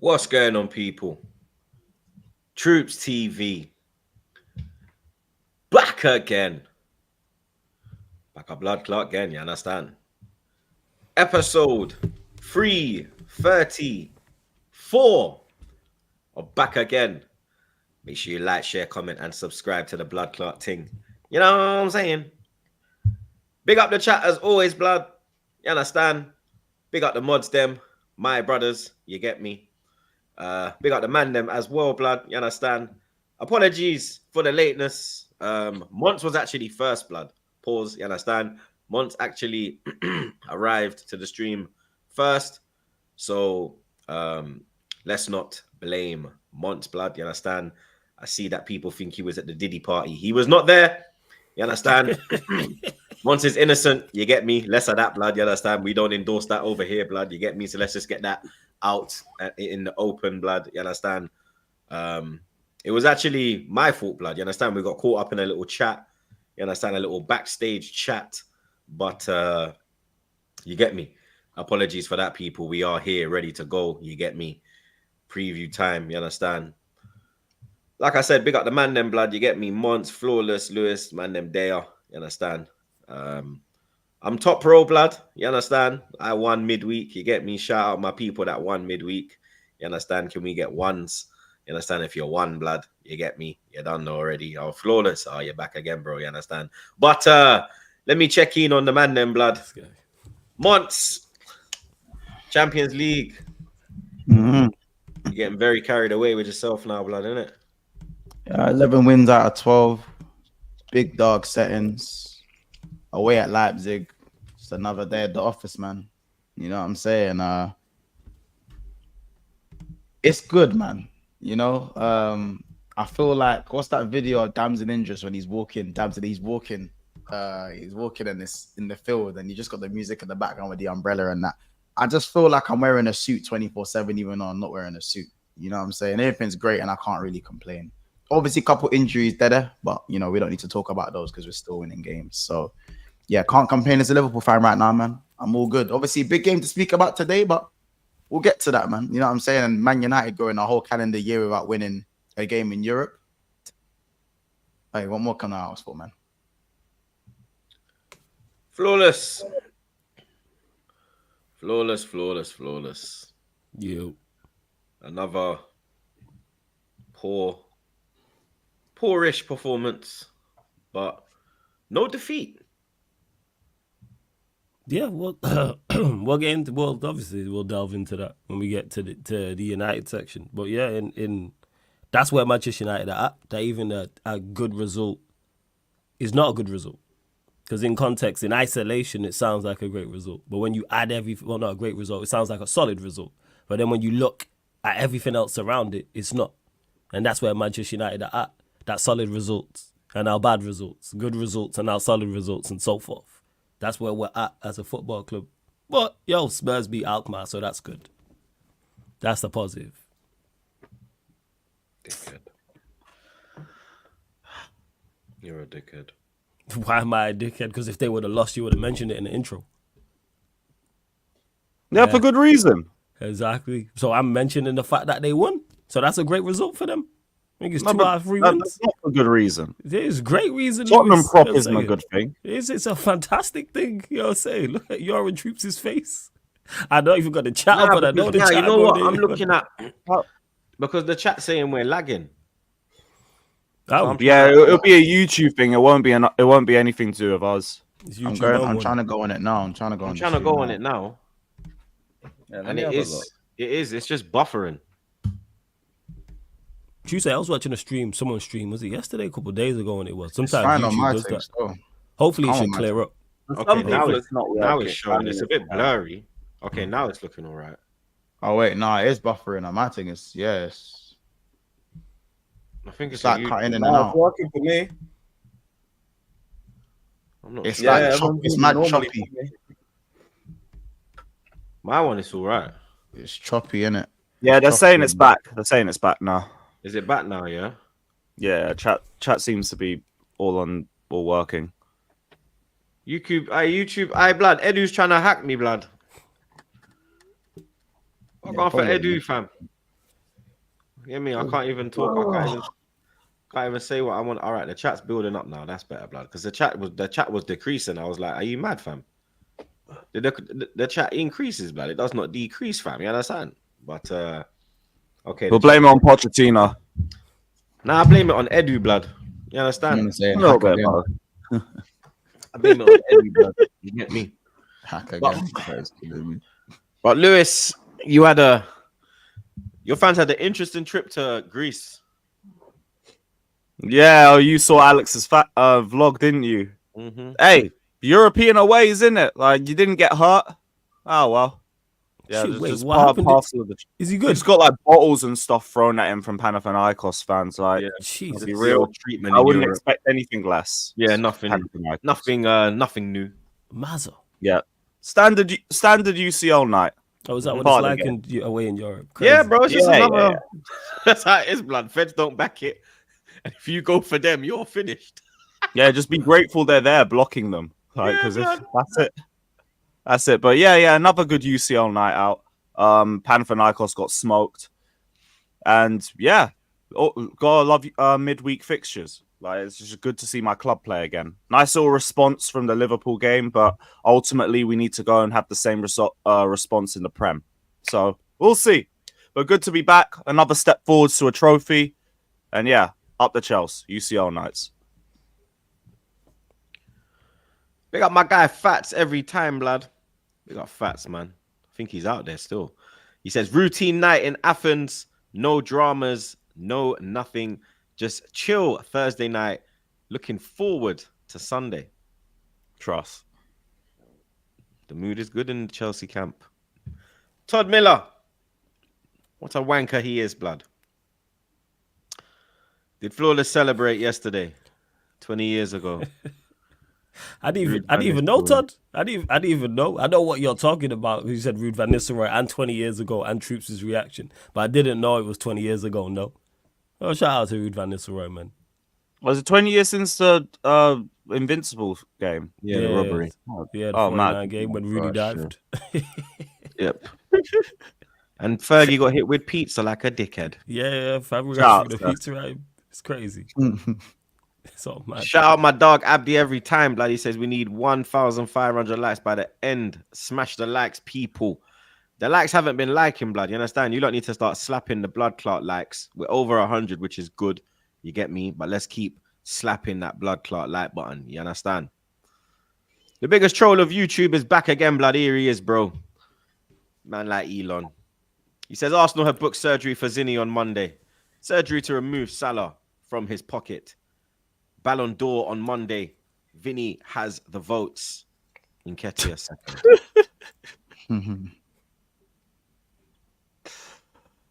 What's going on, people? TroopzTV back again. Back a blood clot again, you understand? Episode 334 of Back Again. Make sure you like, share, comment, and subscribe to the blood clot thing. You know what I'm saying? Big up the chat as always, blood. You understand? Big up the mods, them, my brothers. You get me? Big up the man them as well, blood. You understand? Apologies for the lateness. Monts was actually first, blood. Pause. You understand? Monts actually arrived to the stream first. So let's not blame Monts, blood. You understand? I see that people think he was at the Diddy party. He was not there. You understand? Monts is innocent. You get me? Less of that, blood. You understand? We don't endorse that over here, blood. You get me? So let's just get that out in the open, blood. You understand? It was actually my fault, blood. You understand? We got caught up in a little chat. You understand? A little backstage chat. But you get me? Apologies for that, people. We are here, ready to go. You get me? Preview time. You understand? Like I said, big up the man them, blood. You get me? Monts, Flawless, Lewis, man them there. You understand? I'm top row, blood. You understand? I won midweek. You get me? Shout out my people that won midweek. You understand? Can we get ones? You understand? If you're one, blood, you get me? You don't know already. Oh, Flawless. Oh, you're back again, bro. You understand? But let me check in on the man then, blood. Monts, Champions League. You're getting very carried away with yourself now, blood, isn't it? Yeah, 11 wins out of 12. Big dog settings. Away at Leipzig. Just another day at the office, man. You know what I'm saying? It's good, man. You know, I feel like, what's that video of Damson Idris when he's walking? He's walking in the field, and you just got the music in the background with the umbrella and that. I just feel like I'm wearing a suit 24/7, even though I'm not wearing a suit. You know what I'm saying? Everything's great, and I can't really complain. Obviously, a couple injuries there, but you know, we don't need to talk about those because we're still winning games. So yeah, can't complain as a Liverpool fan right now, man. I'm all good. Obviously, big game to speak about today, but we'll get to that, man. You know what I'm saying? And Man United going a whole calendar year without winning a game in Europe. Hey, what more can I ask for, man? Flawless. You. Another poorish performance, but no defeat. Yeah, well, obviously we'll delve into that when we get to the United section. But yeah, in that's where Manchester United are at. That even a good result is not a good result. Because in context, in isolation, it sounds like a great result. But when you add not a great result, it sounds like a solid result. But then when you look at everything else around it, it's not. And that's where Manchester United are at. That solid results and our bad results, good results and our solid results and so forth. That's where we're at as a football club. But, yo, Spurs beat Alkmaar, so that's good. That's the positive. Dickhead. You're a dickhead. Why am I a dickhead? Because if they would have lost, you would have mentioned it in the intro. Yeah, for good reason. Exactly. So I'm mentioning the fact that they won. So that's a great result for them. I think it's 2 out of 3 wins. That's not for good reason. It is great reason. Tottenham prop isn't a good thing. It's a fantastic thing. You know what I'm saying? Look at you're in Troops' face. I don't even got the chat up, but I know the chat. You know what I'm looking at? Because the chat's saying we're lagging. Yeah, it'll be a YouTube thing. It won't be anything to do with us. I'm trying to go on it now. I'm trying to go on it now. Yeah, and it's just buffering. Tuesday, I was watching a stream. Someone's stream. Was it yesterday? A couple of days ago when it was. Sometimes YouTube does that. Hopefully it should clear up. Okay, now it's showing. It's a bit blurry. Okay, now it's looking all right. Oh wait, no, it is buffering. My thing is yes. I think it's like cutting in and out. It's working for me. It's like it's mad choppy. My one is all right. It's choppy, innit? Yeah, they're saying it's back. They're saying it's back now. Is it back now? Yeah. Yeah, chat seems to be all working. YouTube, blood. Edu's trying to hack me, blood. I'm going for Edu, fam. You hear me? I can't even talk. Can't even say what I want. All right, the chat's building up now. That's better, blood. Because the chat was decreasing. I was like, are you mad, fam? The chat increases, blood. It does not decrease, fam. You understand? But okay. We'll blame it on Pochettino. Nah, I blame it on Edu, blood. You I'm understand? gonna say A little hack bit, again. bro. I blame it on Edu, blood. You get me? Hack But- again. But Lewis, your fans had an interesting trip to Greece. Yeah, you saw Alex's vlog, didn't you? Mm-hmm. Hey, European away, isn't it? Like, you didn't get hurt. Oh, well. Yeah, Shit, wait, just what happened? parcel of the... Is he He good? just got like bottles and stuff thrown at him from Panathinaikos fans. Like, Yeah. Jesus. be real. treatment. I in wouldn't Europe. expect anything less. Yeah, nothing. Panathinaikos. Nothing new. Mazza. Yeah, standard UCL night. Oh, is that what Part it's of the like away in Europe? Yeah, Crazy. bro. It's just Yeah, another. yeah. That's how it is, blood. Feds don't back it. And if you go for them, you're finished. Yeah, just be grateful they're there blocking them. Like, Yeah, because if man. that's it. But yeah, another good UCL night out. Panathinaikos got smoked, and yeah, gotta love midweek fixtures. Like, it's just good to see my club play again. Nice little response from the Liverpool game, but ultimately we need to go and have the same response in the Prem. So we'll see. But good to be back. Another step forwards to a trophy, and yeah, up the Chelsea UCL nights. Big up my guy Fats every time, blood. Big up Fats, man. I think he's out there still. He says, routine night in Athens. No dramas, no nothing. Just chill Thursday night. Looking forward to Sunday. Trust. The mood is good in the Chelsea camp. Todd Miller. What a wanker he is, blood. Did Flawless celebrate yesterday? 20 years ago. I didn't even know, Todd. I didn't even know. I know what you're talking about. You said Ruud van Nistelrooy and 20 years ago and Troops' reaction, but I didn't know it was 20 years ago. No. Oh, shout out to Ruud van Nistelrooy, man. Was it 20 years since the Invincible game? Yeah, the robbery. Yeah, the Oh, 49 mad. game when Rudy Gosh, dived. Yep. And Fergie got hit with pizza like a dickhead. Yeah, Fabregas Shout threw the out, pizza at him. It's crazy. It's all mad. Shout out my dog Abdi every time, blood. He says we need 1,500 likes by the end. Smash the likes, people. The likes haven't been liking, blood. You understand? You don't need to start slapping the blood clot likes. We're over 100, which is good. You get me? But let's keep slapping that blood clot like button. You understand? The biggest troll of YouTube is back again, blood. Here he is, bro. Man like Elon. He says Arsenal have booked surgery for Zinni on Monday. Surgery to remove Salah from his pocket. Ballon d'Or on Monday. Vinny has the votes. Nketiah second.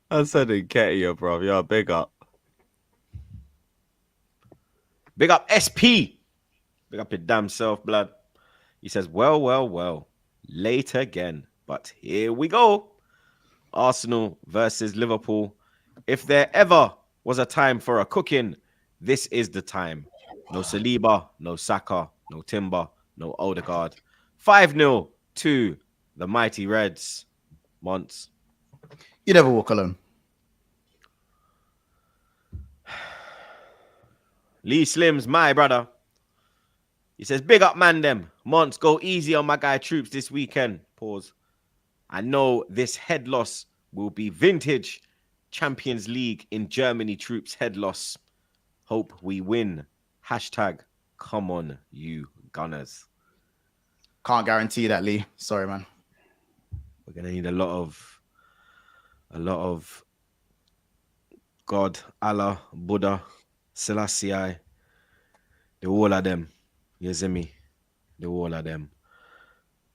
I said Nketiah, bro. Yeah, big up. Big up SP. Big up your damn self, blood. He says, well. Late again. But here we go. Arsenal versus Liverpool. If there ever was a time for a cooking, this is the time. No Saliba, no Saka, no Timber, no Odegaard. 5-0 to the mighty Reds. Monts. You never walk alone. Lee Slims, my brother. He says, big up, man, them. Monts, go easy on my guy Troops this weekend. Pause. I know this head loss will be vintage Champions League in Germany Troops head loss. Hope we win. Hashtag, come on, you Gunners. Can't guarantee that, Lee. Sorry, man. We're going to need a lot of God, Allah, Buddha, Selassie. The all of them. You see me? The all of them.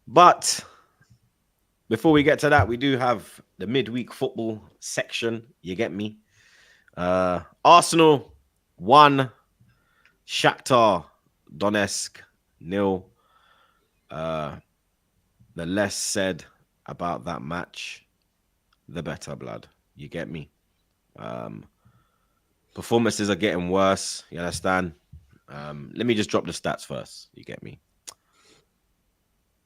But before we get to that, we do have the midweek football section. You get me? Arsenal 1, Shakhtar Donetsk 0. The less said about that match, the better, blood. You get me? Performances are getting worse. You understand? Let me just drop the stats first. You get me?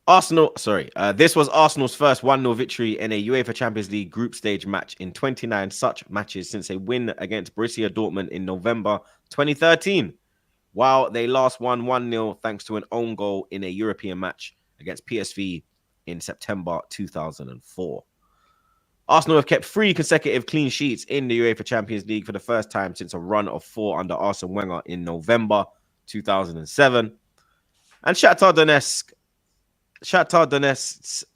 This was Arsenal's first 1-0 victory in a UEFA Champions League group stage match in 29 such matches since a win against Borussia Dortmund in November 2013. While they last won 1-0 thanks to an own goal in a European match against PSV in September 2004. Arsenal have kept 3 consecutive clean sheets in the UEFA Champions League for the first time since a run of 4 under Arsene Wenger in November 2007. And Shakhtar Donetsk's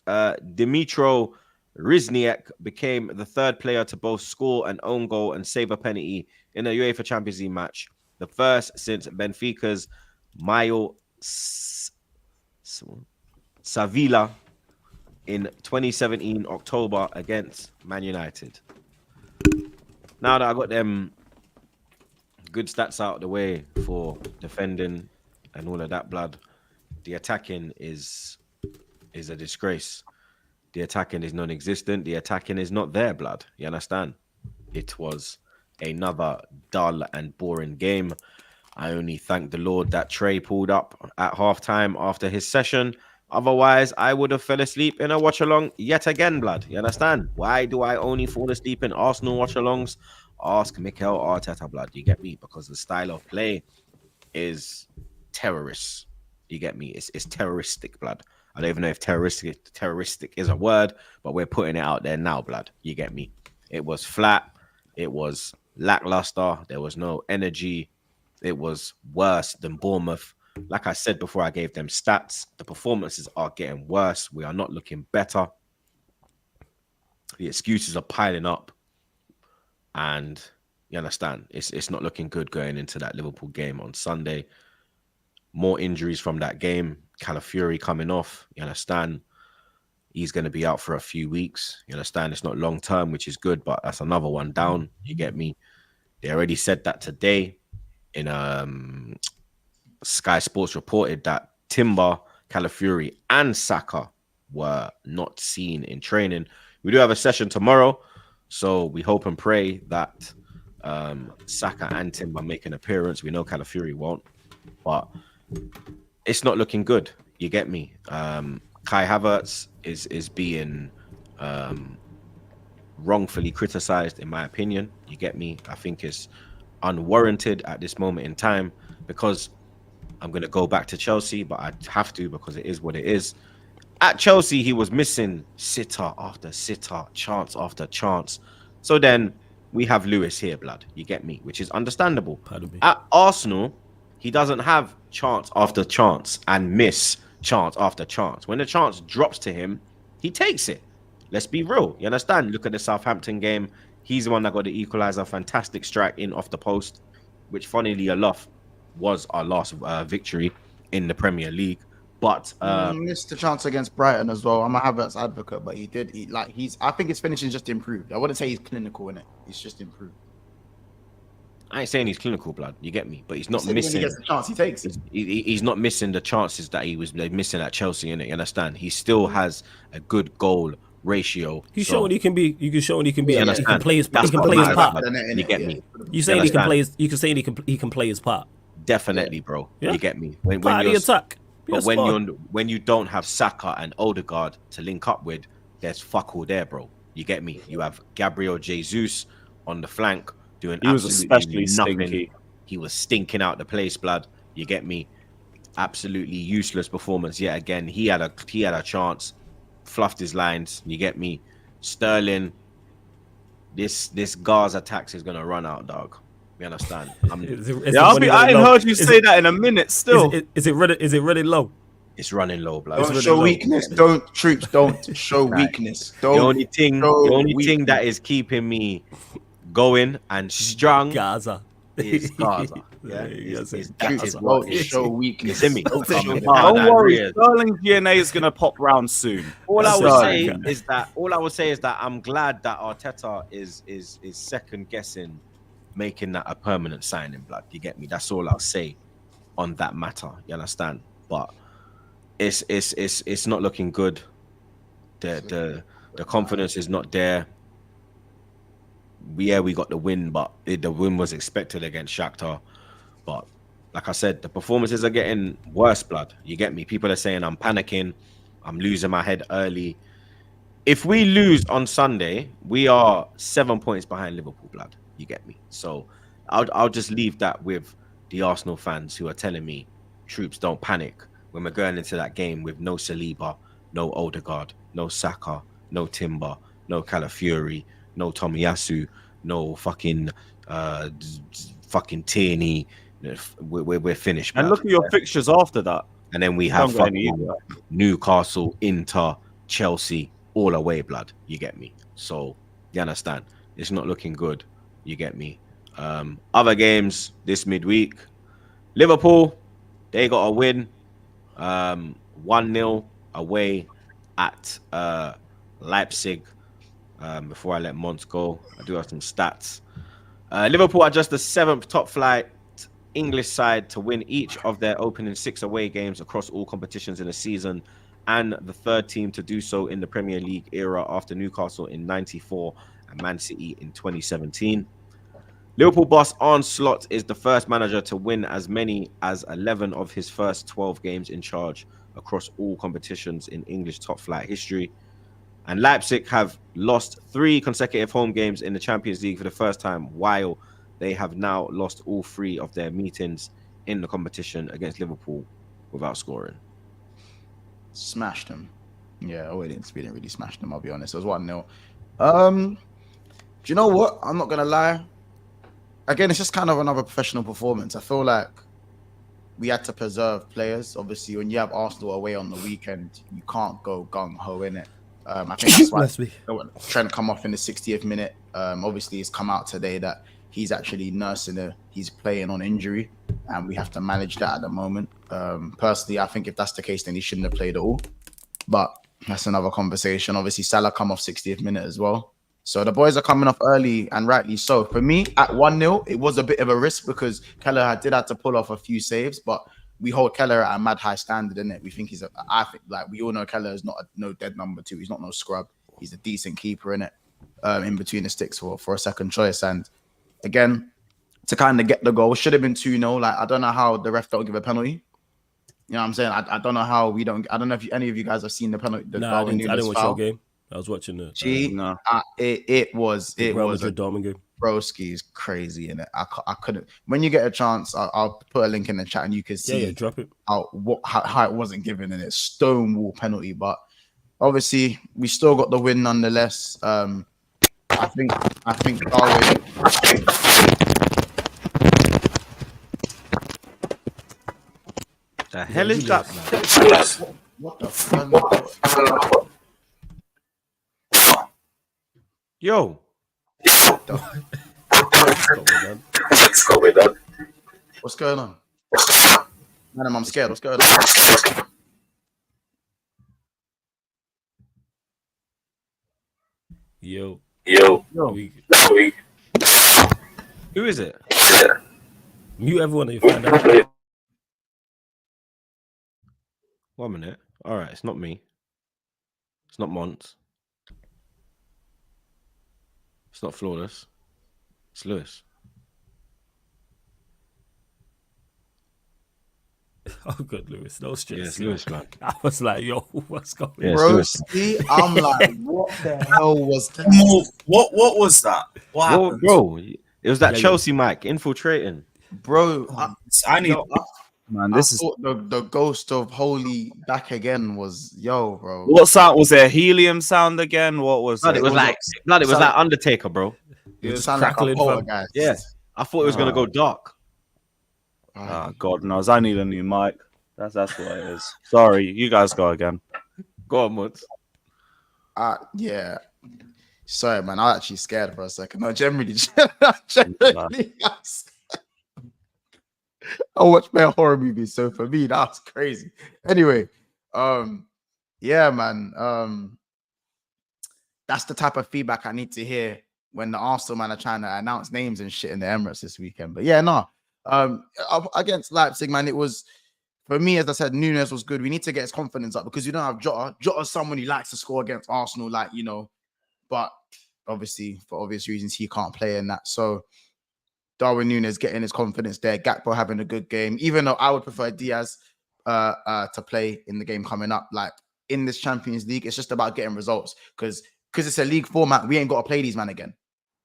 Dmytro Rizniek became the third player to both score an own goal and save a penalty in a UEFA Champions League match, the first since Benfica's Mayo Savila in 2017 October against Man United. Now that I got them good stats out of the way for defending and all of that blood, the attacking is a disgrace. The attacking is non-existent. The attacking is not there, blood. You understand? It was another dull and boring game. I only thank the Lord that Trey pulled up at halftime after his session. Otherwise, I would have fell asleep in a watch-along yet again, blood. You understand? Why do I only fall asleep in Arsenal watch-alongs? Ask Mikel Arteta, blood. You get me? Because the style of play is terrorist. You get me? It's terroristic, blood. I don't even know if terroristic is a word, but we're putting it out there now, blood. You get me? It was flat. It was lackluster. There was no energy. It was worse than Bournemouth. Like I said before, I gave them stats. The performances are getting worse. We are not looking better. The excuses are piling up. And you understand, it's not looking good going into that Liverpool game on Sunday. More injuries from that game. Calafiori coming off. You understand? He's going to be out for a few weeks. You understand? It's not long term, which is good, but that's another one down. You get me? They already said that today in Sky Sports reported that Timber, Calafiori, and Saka were not seen in training. We do have a session tomorrow, so we hope and pray that Saka and Timber make an appearance. We know Calafiori won't, but it's not looking good. You get me? Kai Havertz is being wrongfully criticized, in my opinion. You get me? I think it's unwarranted at this moment in time because I'm going to go back to Chelsea, but I have to because it is what it is. At Chelsea, he was missing sitter after sitter, chance after chance. So then we have Lewis here, blood. You get me? Which is understandable. At Arsenal, he doesn't have chance after chance and miss chance after chance. When the chance drops to him, he takes it. Let's be real. You understand? Look at the Southampton game. He's the one that got the equalizer. Fantastic strike in off the post, which funnily enough was our last victory in the Premier League. But missed the chance against Brighton as well. I'm a Havertz advocate, but I think his finishing just improved. I wouldn't say he's clinical in it. He's just improved. I ain't saying he's clinical, blood. You get me? But he's not missing. When he gets the chance, he takes it. He's not missing the chances that he was missing at Chelsea. In it, you understand? He still has a good goal ratio. He's showing he can be. You can show he can be. You He understand? can play his. That's He can what play his matters, part. blood. You get me? You saying he can play his. You can say he can play his part. Definitely, bro. Yeah. You get me? When Part of the attack. But when you don't have Saka and Odegaard to link up with, there's fuck all there, bro. You get me? You have Gabriel Jesus on the flank doing He was absolutely especially nothing. stinky. He was stinking out the place, blood. You get me? Absolutely useless performance yet again. He had a chance, fluffed his lines. You get me? Sterling, this Gaza tax is gonna run out, dog. You understand? I ain't heard you say that in a minute. Still, is it running low? It's running low, blood. Don't show weakness. Don't show weakness. The only thing that is keeping me going and strong Gaza. is Gaza. Yeah, Don't show weakness. You see me? don't worry. Sterling's DNA is gonna pop round soon. All I would say is that I'm glad that Arteta is second guessing making that a permanent signing, blood. You get me? That's all I'll say on that matter. You understand? But it's not looking good. The confidence is not there. We got the win, but the win was expected against Shakhtar. But like I said, the performances are getting worse, blood. You get me? People are saying I'm panicking. I'm losing my head early. If we lose on Sunday, we are 7 points behind Liverpool, blood. You get me? So I'll just leave that with the Arsenal fans who are telling me, troops, don't panic when we're going into that game with no Saliba, no Odegaard, no Saka, no Timber, no Calafiori, no Tomiyasu, no fucking Tierney. We're finished, And bruv. look at your fixtures after that. And then we have Don't go any fucking easier. Newcastle, Inter, Chelsea, all away, blood. You get me? So you understand? It's not looking good. You get me? Other games this midweek, Liverpool, they got a win, 1-0 away at Leipzig. Before I let Mons go, I do have some stats. Liverpool are just the 7th top flight English side to win each of their opening 6 away games across all competitions in a season, and the 3rd team to do so in the Premier League era after Newcastle in '94 and Man City in 2017. Liverpool boss Arne Slot is the first manager to win as many as 11 of his first 12 games in charge across all competitions in English top flight history. And Leipzig have lost 3 consecutive home games in the Champions League for the first time, while they have now lost all 3 of their meetings in the competition against Liverpool without scoring. Smashed them. Yeah, we didn't really smash them, I'll be honest. It was 1-0. Do you know what? I'm not going to lie. Again, it's just kind of another professional performance. I feel like we had to preserve players. Obviously, when you have Arsenal away on the weekend, you can't go gung-ho in it. I think that's why Trent come off in the 60th minute. Obviously, it's come out today that he's actually he's playing on injury, and we have to manage that at the moment. Personally, I think if that's the case, then he shouldn't have played at all. But that's another conversation. Obviously, Salah come off 60th minute as well. So the boys are coming off early, and rightly so. For me, at 1-0, it was a bit of a risk because Keller did have to pull off a few saves, but we hold Keller at a mad high standard, innit? We think I think like we all know Keller is not no dead number 2. He's not no scrub. He's a decent keeper, innit? In between the sticks for a second choice. And again, to kind of get the goal, should have been 2-0. Like, I don't know how the ref don't give a penalty. You know what I'm saying? I don't know how we don't. I don't know if any of you guys have seen the penalty. I didn't watch your game. I was watching the. No. It was a Dortmund game. Broski is crazy in it. I couldn't. When you get a chance, I'll put a link in the chat and you can see drop it. how it wasn't given in it. Stonewall penalty, but obviously we still got the win nonetheless. I think Darwin. The hell is that? What the fuck? Yo. What's going on? Man, I'm scared. What's going on? Yo. Who is it? Mute everyone and you find out. 1 minute. All right, it's not me. It's not Mons. It's not Flawless. It's Lewis. Oh, good, Lewis. No stress. Yes, Lewis, man. I was like, yo, what's going on? Yes, Bro, Lewis. see, I'm like, what the hell was that? What was that? What happened? Bro, it was that Yeah, Chelsea mic infiltrating. Bro, I need. Man, I thought the ghost of Holy back again was bro. What sound was there? Helium sound again? What was Blood, it? it was like Undertaker, bro. It was sound like a crackling, fam. poltergeist. Yeah, I thought it was gonna go dark. Oh, God knows. I need a new mic. That's what it is. Sorry, you guys go again. Go on, Mons. Yeah. Sorry, man. I was actually scared for a second. No, generally, I watch more horror movies, so for me, that's crazy. Anyway, yeah, man. That's the type of feedback I need to hear when the Arsenal man are trying to announce names and shit in the Emirates this weekend. But yeah, no. Against Leipzig, man, it was, for me, as I said, Nunes was good. We need to get his confidence up because you don't have Jota. Jota's someone who likes to score against Arsenal, like, you know, but obviously, for obvious reasons, he can't play in that. So Darwin Nunes getting his confidence there. Gakpo having a good game, even though I would prefer Diaz to play in the game coming up. Like, in this Champions League. It's just about getting results because it's a league format. We ain't got to play these man again.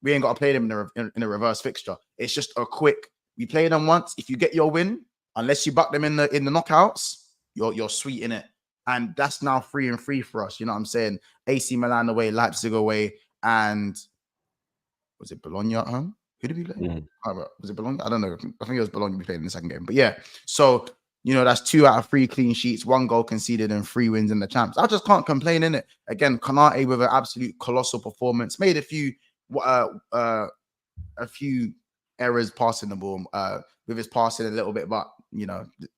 We ain't got to play them in a reverse fixture. It's just a quick. We play them once. If you get your win, unless you buck them in the knockouts, you're sweet in it. And that's now 3-3 for us. You know what I'm saying? AC Milan away, Leipzig away, and was it Bologna at home? Who did we play? Was it Bologna? I don't know. I think it was Bologna we played in the second game. But yeah, so that's 2 out of 3 clean sheets, 1 goal conceded, and 3 wins in the champs. I just can't complain in it. Again, Konate with an absolute colossal performance, made a few errors passing the ball with his passing a little bit, but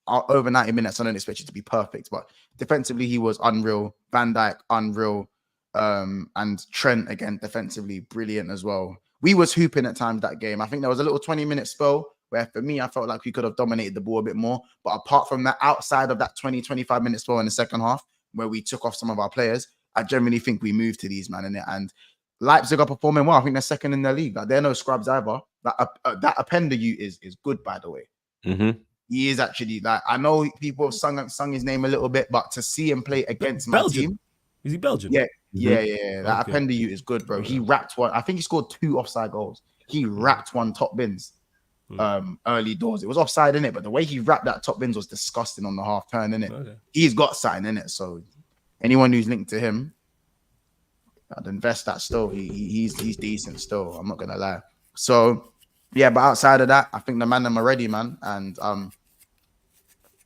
over 90 minutes, I don't expect it to be perfect. But defensively, he was unreal. Van Dijk, unreal. And Trent, again, defensively, brilliant as well. We was hooping at times that game. I think there was a little 20-minute spell where, for me, I felt like we could have dominated the ball a bit more. But apart from that, outside of that 20-25-minute spell in the second half, where we took off some of our players, I generally think we moved to these, man, in it. And Leipzig are performing well. I think they're second in their league. Like, they're no scrubs either. That Appender is good, by the way. Mm-hmm. He is actually, like, I know people have sung his name a little bit, but to see him play against my team. Is he Belgian? Yeah. That Appender is good, bro. He wrapped one. I think he scored 2 offside goals. He wrapped one top bins early doors. It was offside in it, but the way he wrapped that top bins was disgusting on the half turn in it. Okay. He's got something in it. So anyone who's linked to him, I'd invest that still. He's decent still. I'm not gonna lie. So yeah, but outside of that, I think the man them are ready, man. And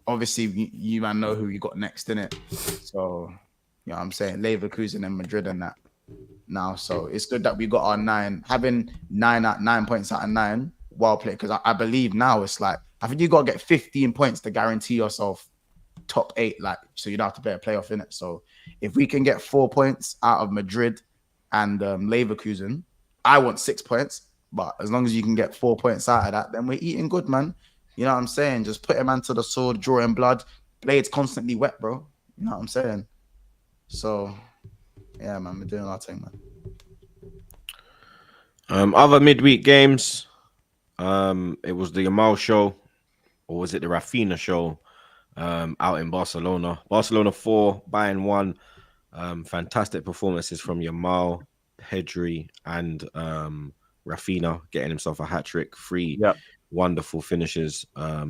obviously you man know who you got next in it. So you know what I'm saying, Leverkusen and Madrid and that now. So it's good that we got our 9, having 9 points out of 9 well played, because I believe now it's like, I think you got to get 15 points to guarantee yourself top 8, like, so you don't have to play a playoff in it. So if we can get 4 points out of Madrid and Leverkusen, I want 6 points, but as long as you can get 4 points out of that, then we're eating good, man. You know what I'm saying? Just put a man to the sword, drawing blood, blades constantly wet, bro. You know what I'm saying? So yeah, man, we're doing our thing, man. Other midweek games, it was the Yamal show, or was it the Rafinha show? Out in Barcelona. Barcelona 4, Bayern 1. Fantastic performances from Yamal, Pedri, and Rafinha, getting himself a hat-trick. 3 wonderful finishes. I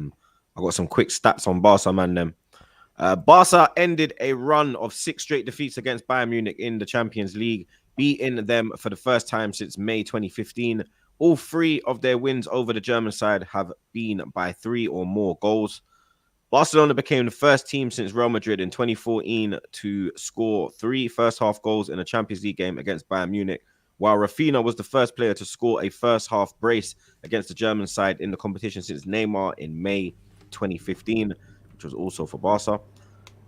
got some quick stats on Barca, man. Them. Barca ended a run of 6 straight defeats against Bayern Munich in the Champions League, beating them for the first time since May 2015. All 3 of their wins over the German side have been by 3 or more goals. Barcelona became the first team since Real Madrid in 2014 to score 3 first-half goals in a Champions League game against Bayern Munich, while Rafinha was the first player to score a first-half brace against the German side in the competition since Neymar in May 2015, which was also for Barca.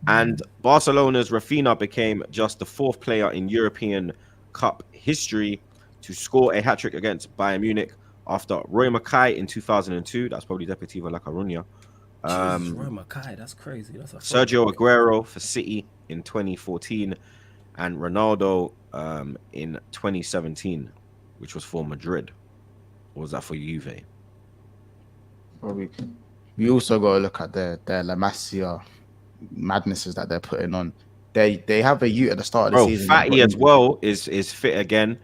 And Barcelona's Rafinha became just the 4th player in European Cup history to score a hat-trick against Bayern Munich after Roy Mackay in 2002. That's probably Deportivo La Coruña. Roy Mackay, that's crazy. That's Sergio Aguero for City in 2014, and Ronaldo in 2017, which was for Madrid. Or was that for Juve? Well, we also got to look at their La Masia madnesses that they're putting on. They have a youth at the start of the season. Fatty as well is fit again.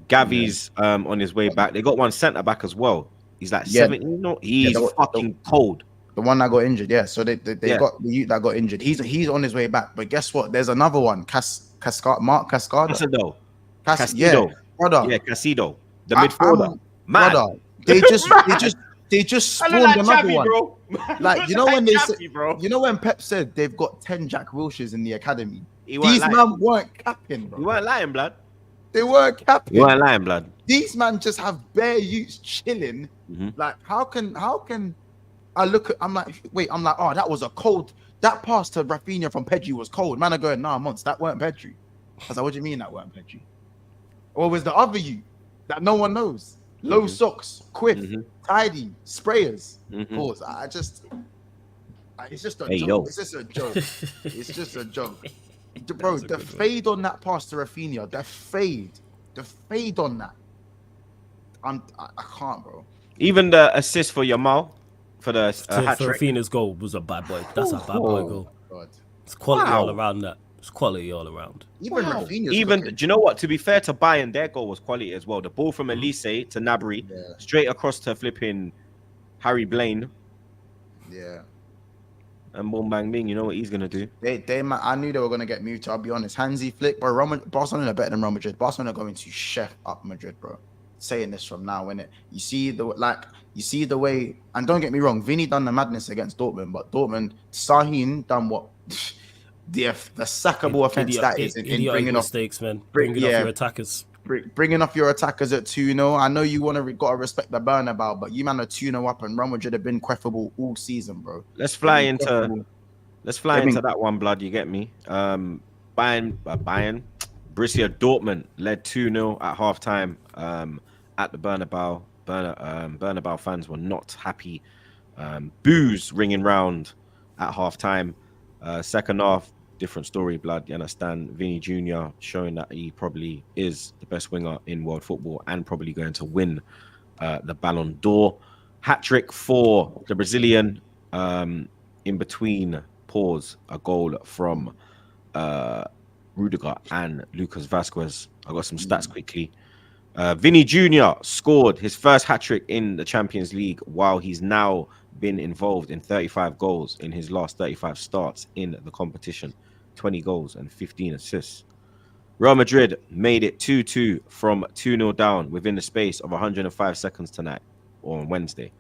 Gavi's on his way back. They got one centre back as well. He's like 17. He's fucking cold. The one that got injured, yeah. So they got the youth that got injured. He's on his way back. But guess what? There's another one, Mark Cascado. Casado. Yeah, brother. Yeah, Casido. The midfielder. Brother, they just spawned another one. Bro. Like, you know when when Pep said they've got 10 Jack Wilshers in the academy. These men weren't capping, bro. You weren't lying, blood. They weren't capping. You weren't lying, blood. These men just have bare youths chilling. Like, how can I look at? I'm like, oh, that was a cold. That pass to Rafinha from Pedri was cold. Man, are going, nah, months. That weren't Pedri. I was like, what do you mean that weren't Pedri? Or was the other you that no one knows? Low socks, quiff, tidy, sprayers. Pause. It's just a joke. It's just a joke. It's just a joke. Bro, the fade on that pass to Rafinha, the fade on that. I can't, bro. Even the assist for Yamal for the hat-trick. Rafinha's goal was a bad boy. That's a bad boy goal. God. It's quality all around that. It's quality all around. Even Rafinha's Even cooking. do you know what? To be fair to Bayern, their goal was quality as well. The ball from Elise to Nabry, straight across to flipping Harry Blaine, Yeah. and boom bang bing. You know what he's gonna do? I knew they were gonna get muted. I'll be honest. Hansi Flick, bro. Barcelona are better than Real Madrid. Barcelona are going to chef up Madrid, bro. Saying this from now, innit? You see the way, and don't get me wrong, Vini done the madness against Dortmund, but Dortmund, Sahin done what the sackable offense that is in bringing off mistakes, man. Bringing off your attackers. Bringing off your attackers at 2-0. I know you gotta respect the Bernabeu, but you man are 2-0 up, and Real Madrid have been questionable all season, bro. Let's fly into that one, blood. You get me? Bayern, Borussia Dortmund led 2-0 at halftime. At the Bernabeu. Bernabeu fans were not happy. Boos ringing round at halftime. Second half, different story, blood. You understand? Vini Jr. showing that he probably is the best winger in world football and probably going to win the Ballon d'Or. Hat trick for the Brazilian. In between pause, a goal from Rudiger and Lucas Vasquez. I got some stats quickly. Vini Jr. scored his first hat-trick in the Champions League while he's now been involved in 35 goals in his last 35 starts in the competition. 20 goals and 15 assists. Real Madrid made it 2-2 from 2-0 down within the space of 105 seconds tonight, or on Wednesday,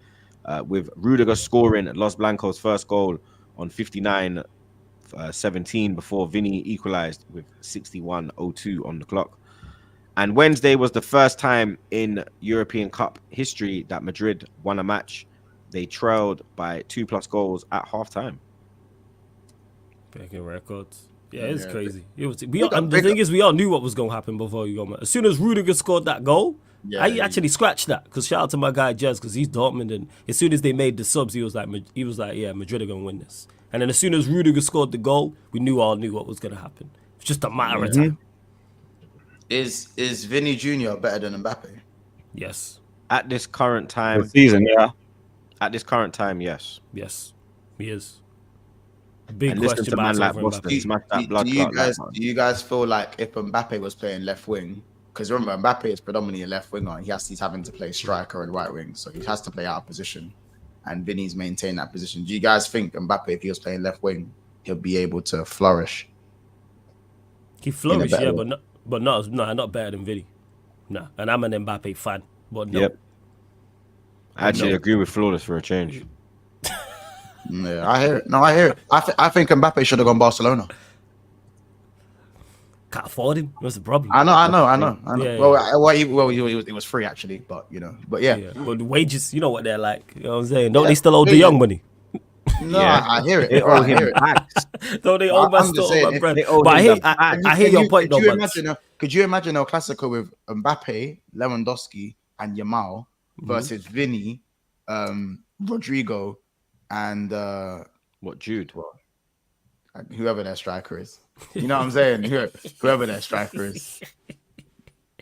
with Rudiger scoring Los Blancos' first goal on 59-17 before Vini equalized with 61:02 on the clock. And Wednesday was the first time in European Cup history that Madrid won a match. They trailed by 2+ goals at halftime. Breaking records. Yeah, it's crazy. It was. The thing is, we all knew what was going to happen before you got. As soon as Rudiger scored that goal, I actually scratched that. Because shout out to my guy Jez, because he's Dortmund, and as soon as they made the subs, he was like, yeah, Madrid are going to win this. And then as soon as Rudiger scored the goal, we all knew what was going to happen. It's just a matter of time. Is Vini Jr. better than Mbappe? Yes. At this current time, The season, yeah. At this current time, yes. Yes, he is. Big And listen question to man marks like over Boston. Mbappe. Smash that blood Do clot like you guys feel like if Mbappe was playing left wing, because remember Mbappe is predominantly a left winger, he's having to play striker and right wing, so he has to play out of position, and Vinny's maintained that position. Do you guys think Mbappe, if he was playing left wing, he'll be able to flourish? He flourished, yeah, but not better than Vini. No, and I'm an Mbappe fan, but no. Yep. I actually agree with Flawless for a change. Yeah, I hear it. No, I hear it. I think Mbappe should have gone Barcelona. Can't afford him. What's the problem? I know. Yeah, Well, he was free actually, but yeah. But the wages, you know what they're like. You know what I'm saying? Don't they still owe the young money? No, I hear it. They bro, owe I hear him it. bags. Don't they owe I'm just saying, my bread? they owe But him I hear your point, though. Could you imagine El Clasico with Mbappe, Lewandowski, and Yamal versus Vinny, Rodrigo, and Jude? whoever their striker is? You know what I'm saying? Whoever their striker is.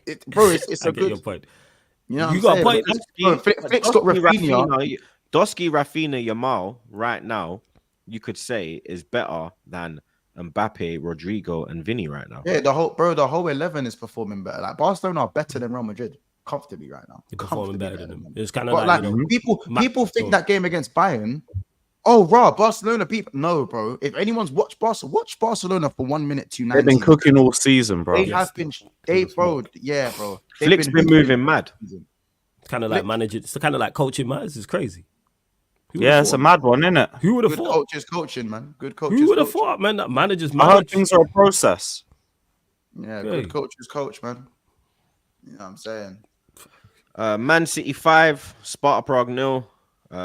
It's I a get good your point. You know You what I'm got a saying? point. Bro, Flick's got Rafinha. Dosky, Rafinha, Yamal right now, you could say is better than Mbappe, Rodrigo, and Vinny right now. Yeah, the whole 11 is performing better. Like Barcelona are better than Real Madrid comfortably right now. They're performing better than them. It's kind of But like, people think that game against Bayern. Oh, raw Barcelona people. No, bro. If anyone's watch Barcelona for 1 minute 2:19. They've been cooking all season, bro. They have been. Bro. Flick's been moving mad. It's kind of like managing. It's kind of like coaching matters. It's crazy. Yeah, it's a mad one, isn't it? Who would have Good thought? coaches coaching, man. Good coaches. Who would have thought, man? That managers I heard manage. things are a process. Yeah, good coaches coach, man. You know what I'm saying? Man City 5, Sparta Prague 0.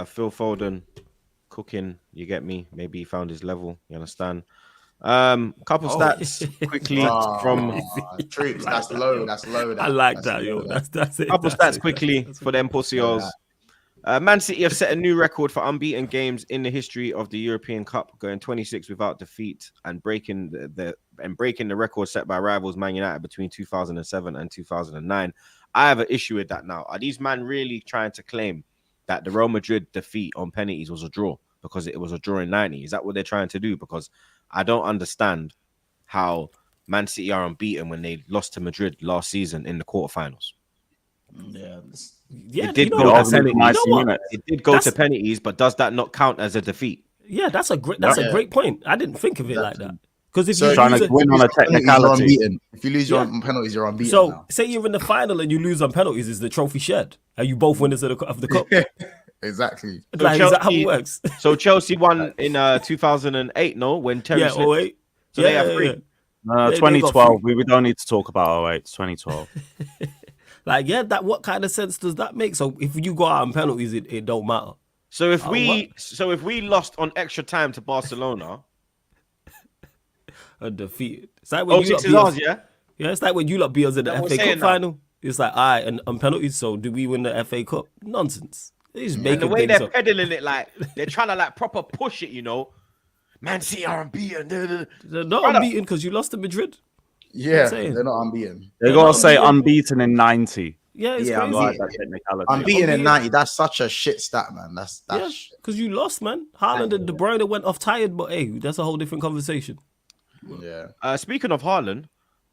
Phil Foden cooking. You get me? Maybe he found his level. You understand? Couple stats quickly from Troops. That's low. I like that, yo. That's it. couple stats quickly for them pussios. Man City have set a new record for unbeaten games in the history of the European Cup, going 26 without defeat and breaking the record set by rivals Man United between 2007 and 2009. I have an issue with that now. Are these men really trying to claim that the Real Madrid defeat on penalties was a draw because it was a draw in 90? Is that what they're trying to do? Because I don't understand how Man City are unbeaten when they lost to Madrid last season in the quarterfinals. Yeah. Yeah, It did you know go what? to penalties. You know what? It did go to penalties, but does that not count as a defeat? Yeah, that's a great Yeah. great point. I didn't think of it like that. Because if So you trying lose to win on a penalties, you're technicality. unbeaten. If you lose on penalties, you're unbeaten so now. say you're in the final and you lose on penalties, is the trophy shared? Are you both winners of the cup? Exactly. Like, is that how it works? So Chelsea won in 2008, no? When Terry Yeah, slipped. 08. So they have three. They got 2012. three. We don't need to talk about 08. It's 2012. Like, yeah, that what kind of sense does that make? So if you go out on penalties, it don't matter. So if we lost on extra time to Barcelona, Undefeated. It's like when you lot is beat ours, us. yeah? Yeah, it's like when you lot beat us in the That's what FA we're Cup saying now. final. It's like, all right, and on penalties, so do we win the FA Cup? Nonsense. They just And making the way things they're up. peddling it, like they're trying to like proper push it, you know. Man City are unbeaten. They're not Brother. unbeaten because you lost to Madrid. Yeah, saying. they're not unbeaten. They got to say unbeaten in 90. Yeah, it's Yeah, crazy. Like that technicality. Unbeaten in 90. That's such a shit stat, man. That's Yeah, shit. because you lost, man. Haaland and De Bruyne went off tired, but hey, that's a whole different conversation. Yeah. Speaking of Haaland,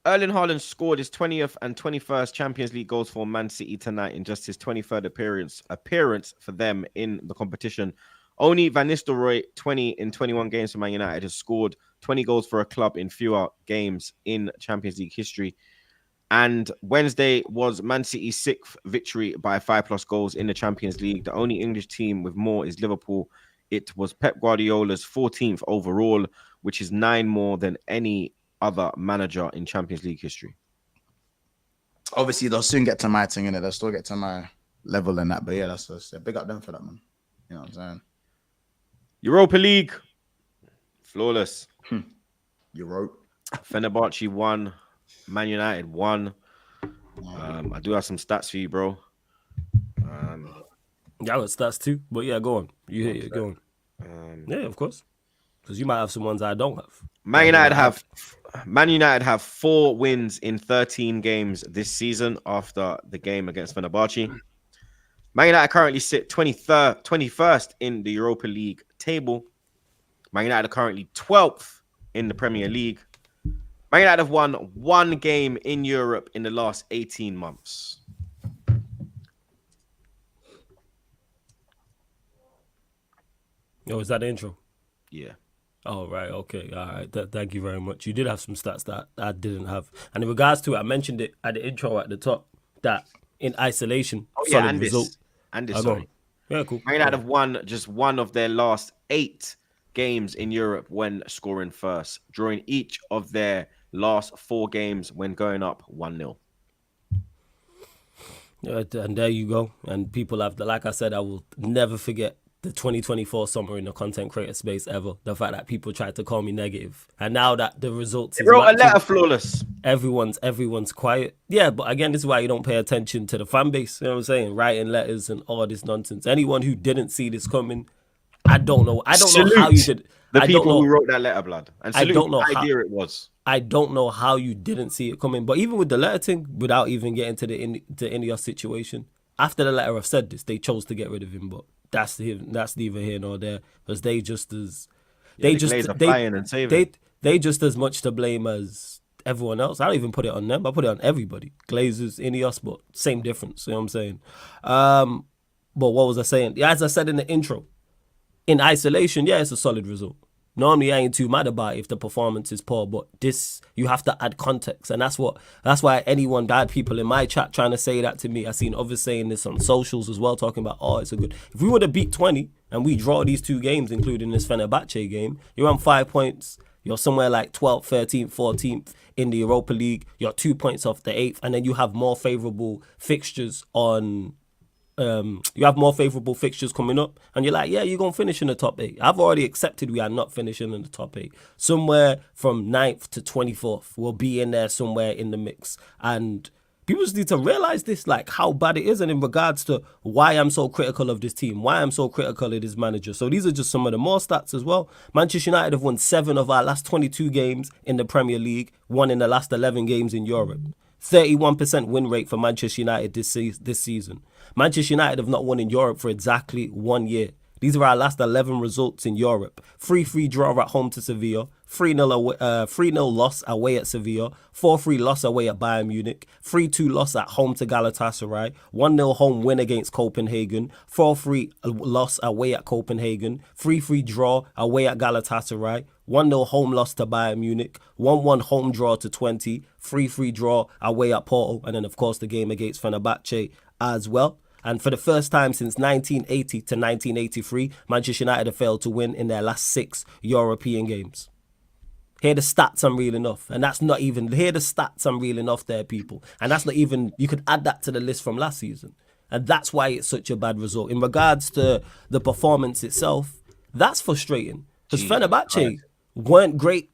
Erling Haaland scored his 20th and 21st Champions League goals for Man City tonight in just his 23rd appearance for them in the competition. Only Van Nistelrooy, 20 in 21 games for Man United, has scored 20 goals for a club in fewer games in Champions League history. And Wednesday was Man City's 6th victory by 5+ goals in the Champions League. The only English team with more is Liverpool. It was Pep Guardiola's 14th overall, which is 9 more than any other manager in Champions League history. Obviously, they'll soon get to my thing, innit? They'll still get to my level in that. But yeah, that's big up them for that, man. You know what I'm saying? Europa League, flawless. Europe. Fenerbahce won. Man United won. I do have some stats for you, bro. Yeah, I got stats too. But yeah, go on. You hear it, go on. Yeah, of course. Because you might have some ones I don't have. Man United have 4 wins in 13 games this season after the game against Fenerbahce. Man United currently sit 21st in the Europa League table. Man United are currently 12th in the Premier League. Man United have won 1 game in Europe in the last 18 months. Oh, is that the intro? Yeah. Oh, right. Okay. All right. Thank you very much. You did have some stats that I didn't have. And in regards to it, I mentioned it at the intro at the top that in isolation, solid result. Sorry. Yeah, cool. Man United have won just one of their last 8 games in Europe when scoring first, drawing each of their last 4 games when going up 1-0. And there you go. And people have, like I said, I will never forget the 2024 summer in the content creator space ever. The fact that people tried to call me negative. And now that the results They is wrote a matching, letter, flawless. everyone's quiet. Yeah, but again, this is why you don't pay attention to the fan base. You know what I'm saying? Writing letters and all this nonsense. Anyone who didn't see this coming, I don't know how you did. The I people don't know, who wrote that letter, blood. And salute I don't know the idea it was. I don't know how you didn't see it coming. But even with the letter thing, without even getting to the Ineos situation, after the letter have said this, they chose to get rid of him. But that's neither here nor there, because they just as they just as much to blame as everyone else. I don't even put it on them. I put it on everybody. Glazers, Ineos, but same difference. You know what I'm saying? But what was I saying? Yeah, as I said in the intro, in isolation, yeah, it's a solid result. Normally, I ain't too mad about it if the performance is poor, but this, you have to add context. And that's why anyone, bad people in my chat trying to say that to me. I seen others saying this on socials as well, talking about, oh, it's a good. If we would have beat 20 and we draw these 2 games, including this Fenerbahce game, you're on 5 points. You're somewhere like 12th, 13th, 14th in the Europa League. You're 2 points off the 8th. And then you have more favourable fixtures on. You have more favourable fixtures coming up, and you're like, yeah, you're going to finish in the top 8. I've already accepted we are not finishing in the top 8. Somewhere from 9th to 24th, we'll be in there somewhere in the mix. And people just need to realise this, like how bad it is, and in regards to why I'm so critical of this team, why I'm so critical of this manager. So these are just some of the more stats as well. Manchester United have won 7 of our last 22 games in the Premier League, 1 in the last 11 games in Europe. 31% win rate for Manchester United this season. Manchester United have not won in Europe for exactly 1 year. These are our last 11 results in Europe. 3-3 draw at home to Sevilla, 3-0 loss away at Sevilla, 4-3 loss away at Bayern Munich, 3-2 loss at home to Galatasaray, 1-0 home win against Copenhagen, 4-3 loss away at Copenhagen, 3-3 draw away at Galatasaray, 1-0 home loss to Bayern Munich, 1-1 home draw to 20, 3-3 draw away at Porto, and then of course the game against Fenerbahce as well. And for the first time since 1980 to 1983, Manchester United have failed to win in their last 6 European games. Here the stats I'm reeling off. And that's not even, here the stats I'm reeling off there, people. And that's not even, you could add that to the list from last season. And that's why it's such a bad result. In regards to the performance itself, that's frustrating. Because Fenerbahce weren't great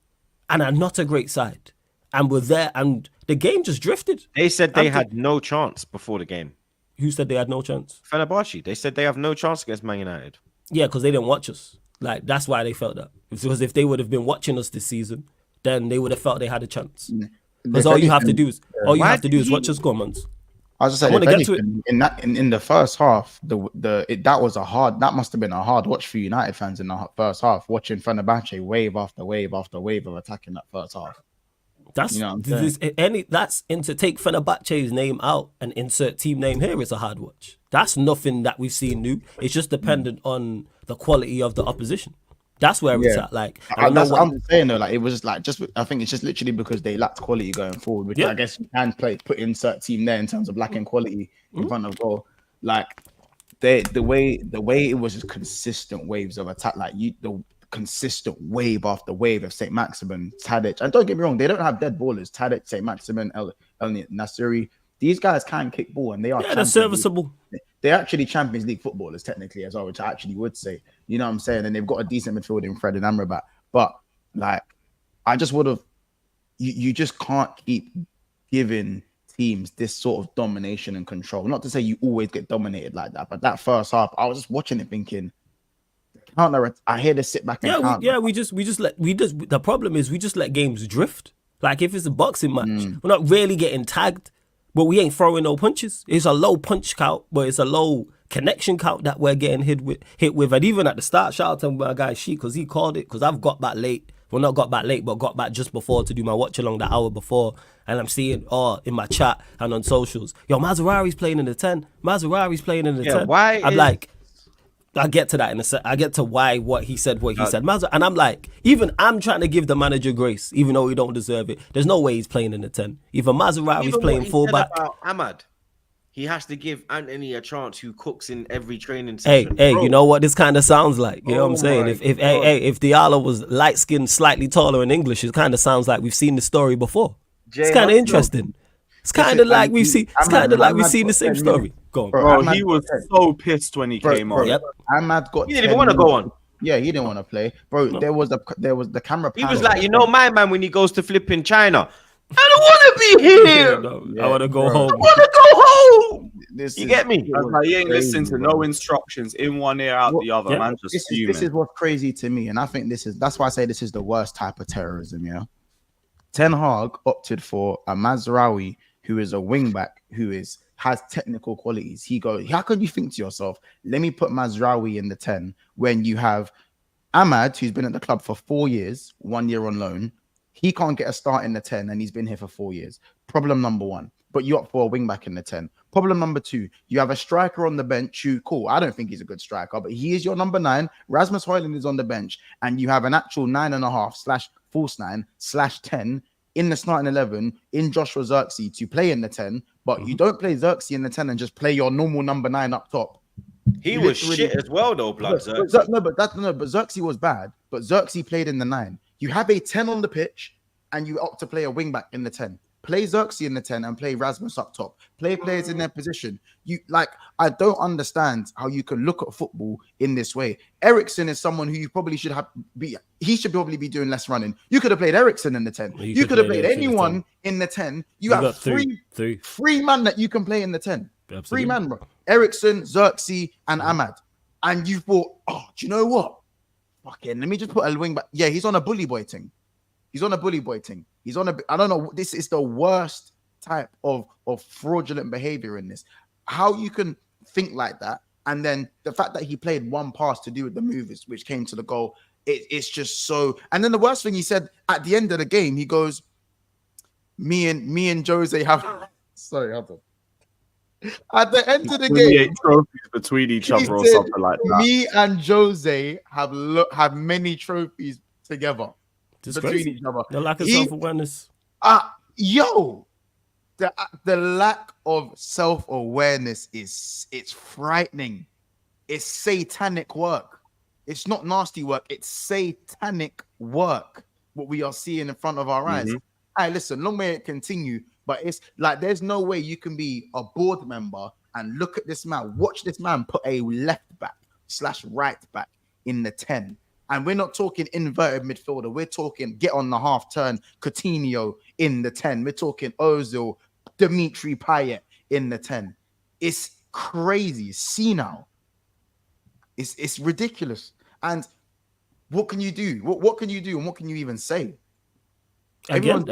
and are not a great side. And were there, and the game just drifted. They said they had no chance before the game. Who said they had no chance? Fenerbahce. They said they have no chance against Man United. Yeah, because they didn't watch us. Like, that's why they felt that. Because if they would have been watching us this season, then they would have felt they had a chance. Because all you have to do is watch us go, man. I was just saying, in the first half, that must have been a hard watch for United fans in the first half, watching Fenerbahce wave after wave after wave of attacking that first half. That's to take Fenerbahce's name out and insert team name here is a hard watch. That's nothing that we've seen new. It's just dependent on the quality of the opposition. That's where it's at. Like, I'm just saying though, like it was like I think it's just literally because they lacked quality going forward, which I guess you can put insert team there in terms of lacking quality in front of goal. Like the way it was just consistent waves of attack, like the consistent wave after wave of St. Maximin, Tadic, and don't get me wrong, they don't have dead ballers. Tadic, St. Maximin, El Nasiri, these guys can kick ball and they are they're serviceable. They're actually Champions League footballers technically as well, which I actually would say. You know what I'm saying? And they've got a decent midfield in Fred and Amrabat. But like, I just would have. You just can't keep giving teams this sort of domination and control. Not to say you always get dominated like that, but that first half, I was just watching it thinking. I hear this sit back and counter. The problem is we just let games drift. Like if it's a boxing match, we're not really getting tagged, but we ain't throwing no punches. It's a low punch count, but it's a low connection count that we're getting hit with. And even at the start, shout out to my guy Sheik, because he called it, because I've got back late. Well, not got back late, but got back just before to do my watch along the hour before. And I'm seeing, in my chat and on socials, yo, Mazraoui's playing in the 10. Mazraoui's playing in the 10. I get to that in a sec. I get to what he said. And I'm like, I'm trying to give the manager grace, even though he don't deserve it. There's no way he's playing in the 10. Either Mazraoui's playing fullback. Ahmad, he has to give Anthony a chance, who cooks in every training session. Hey, you know what this kind of sounds like? You know what I'm saying? If Diallo was light skinned, slightly taller in English, it kind of sounds like we've seen the story before. It's kind of interesting. It's kind of like we've seen. It's kind of like we've seen the same story. Go on, bro. He was so pissed when he came on. Yep. Ahmad got. He didn't even want to go on. Yeah, he didn't want to play, bro. No. There was the camera. He was like, my man when he goes to flipping China. I don't want to be here. I want to go home. I want to go home. You get me? Like, he ain't listening to no instructions. In one ear, out the other. Man, just this is what's crazy to me, and I think that's why I say this is the worst type of terrorism. You know, Ten Hag opted for a Mazraoui, who is a wing back, who has technical qualities. How can you think to yourself, let me put Mazraoui in the 10 when you have Ahmad, who's been at the club for 4 years, 1 year on loan. He can't get a start in the 10 and he's been here for 4 years. Problem number one. But you opt for a wing back in the 10. Problem number two, you have a striker on the bench who, cool, I don't think he's a good striker, but he is your number 9. Rasmus Højlund is on the bench, and you have an actual 9.5/false 9/10 in the starting 11 in Joshua Zirkzee to play in the 10, but you don't play Zirkzee in the 10 and just play your normal number 9 up top. He was shit as well, though, blood. But Zirkzee was bad, but Zirkzee played in the 9. You have a 10 on the pitch and you opt to play a wing back in the 10. Play Zirkzee in the 10 and play Rasmus up top. Play players in their position. I don't understand how you can look at football in this way. Eriksen is someone who you probably should he should probably be doing less running. You could have played Eriksen in the 10. You could have played anyone in the 10. You have three man that you can play in the 10. Absolutely. 3 man, bro. Eriksen, Zirkzee, and Ahmad. And you thought, do you know what? Fucking, let me just put a wing back. Yeah, he's on a bully boy thing. I don't know. This is the worst type of fraudulent behavior in this. How you can think like that And then the fact that he played one pass to do with the movers, which came to the goal, it's just so. And then the worst thing he said at the end of the game, he goes, "Me and Jose have." Sorry, hold on. At the end of the game, trophies between each other or said, something like that. "Me and Jose have many trophies together It's between crazy. each other." The lack of self-awareness. Yo, the lack of self-awareness it's frightening. It's satanic work. It's not nasty work. It's satanic work. What we are seeing in front of our eyes. Hey, listen, long may it continue, but it's like there's no way you can be a board member and look at this man, watch this man put a left back / right back in the 10. And we're not talking inverted midfielder. We're talking get on the half turn, Coutinho in the 10. We're talking Ozil, Dimitri Payet in the 10. It's crazy. See now. It's ridiculous. And what can you do? What can you do? And what can you even say? Again,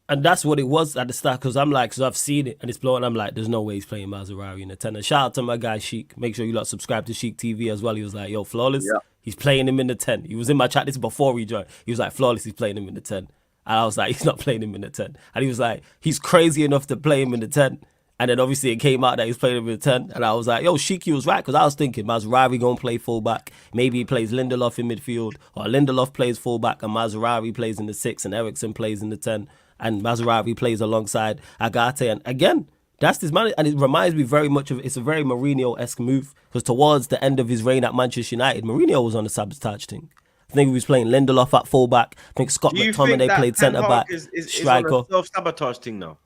and that's what it was at the start, because I'm like, because I've seen it and it's blowing. I'm like, there's no way he's playing Mazraoui in the 10. And shout out to my guy Sheik. Make sure you lot subscribe to Sheik TV as well. He was like, yo, Flawless, he's playing him in the 10. He was in my chat, this is before he joined. He was like, Flawless, he's playing him in the 10. And I was like, he's not playing him in the 10. And he was like, he's crazy enough to play him in the 10. And then obviously it came out that he's playing him in the 10. And I was like, yo, Sheik, was right. Because I was thinking Mazraoui going to play fullback. Maybe he plays Lindelof in midfield. Or Lindelof plays fullback and Mazraoui plays in the 6 and Eriksen plays in the 10. And Mazraoui plays alongside Agate. And again, that's this man. And it reminds me very much of, it's a very Mourinho-esque move. Because towards the end of his reign at Manchester United, Mourinho was on the sabotage thing. I think he was playing Lindelof at fullback. I think Scott McTominay played centre-back, striker. Is on a self-sabotage thing now?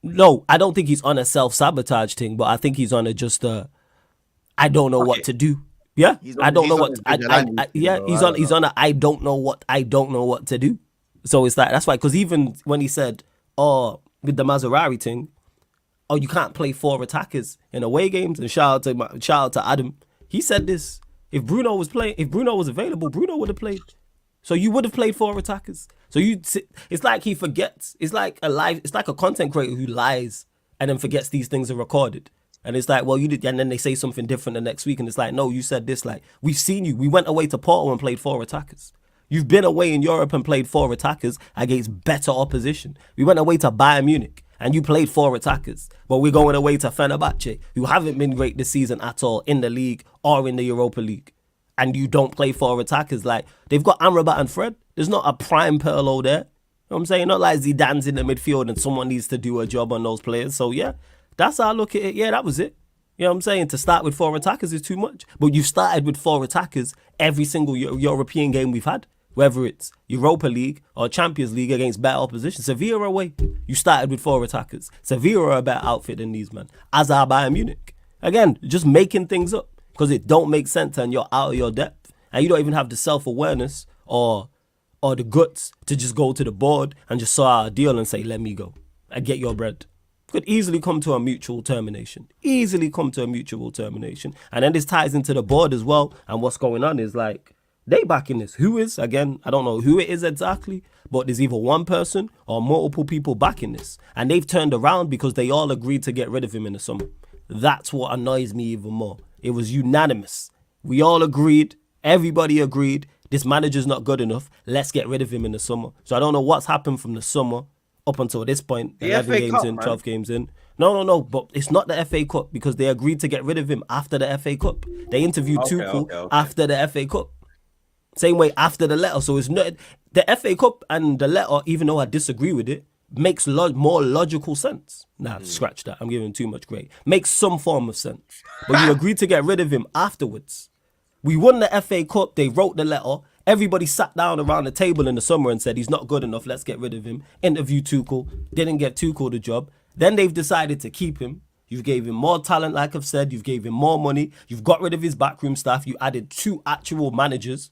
No, I don't think he's on a self-sabotage thing, but I think he's on a just I don't know what to do. Yeah, I don't know what. He's on a I don't know what to do. So it's like that's why, because even when he said, "Oh, with the Mazraoui thing, oh, you can't play 4 attackers in away games," and shout out to Adam, he said this. If Bruno was available, Bruno would have played. So you would have played 4 attackers. So it's like he forgets. It's like a content creator who lies and then forgets these things are recorded. And it's like, well, you did, and then they say something different the next week, and it's like, no, you said this. Like, we've seen you. We went away to Porto and played 4 attackers. You've been away in Europe and played 4 attackers against better opposition. We went away to Bayern Munich and you played 4 attackers. But we're going away to Fenerbahce, who haven't been great this season at all in the league or in the Europa League. And you don't play 4 attackers. Like, they've got Amrabat and Fred. There's not a prime Pirlo there. You know what I'm saying? Not like Zidane's in the midfield and someone needs to do a job on those players. So, yeah, that's how I look at it. Yeah, that was it. You know what I'm saying? To start with 4 attackers is too much. But you've started with 4 attackers every single European game we've had. Whether it's Europa League or Champions League against better opposition. Sevilla away, you started with 4 attackers. Sevilla are a better outfit than these, man. As are Bayern Munich. Again, just making things up. Because it don't make sense and you're out of your depth. And you don't even have the self-awareness or the guts to just go to the board and just sort out a deal and say, let me go and get your bread. Could easily come to a mutual termination. And then this ties into the board as well. And what's going on is like, they backing this. Who is? Again, I don't know who it is exactly, but there's either one person or multiple people backing this. And they've turned around because they all agreed to get rid of him in the summer. That's what annoys me even more. It was unanimous. We all agreed. Everybody agreed. This manager's not good enough. Let's get rid of him in the summer. So I don't know what's happened from the summer up until this point. The 11 FA games Cup, in, man. 12 games in. No. But it's not the FA Cup because they agreed to get rid of him after the FA Cup. They interviewed Tuchel after the FA Cup. Same way after the letter. So it's not the FA Cup and the letter, even though I disagree with it, makes more logical sense. Nah, scratch that. I'm giving too much grade. Makes some form of sense. But you agreed to get rid of him afterwards. We won the FA Cup. They wrote the letter. Everybody sat down around the table in the summer and said, he's not good enough. Let's get rid of him. Interview Tuchel. Didn't get Tuchel the job. Then they've decided to keep him. You gave him more talent, like I've said. You've gave him more money. You've got rid of his backroom staff. You added 2 actual managers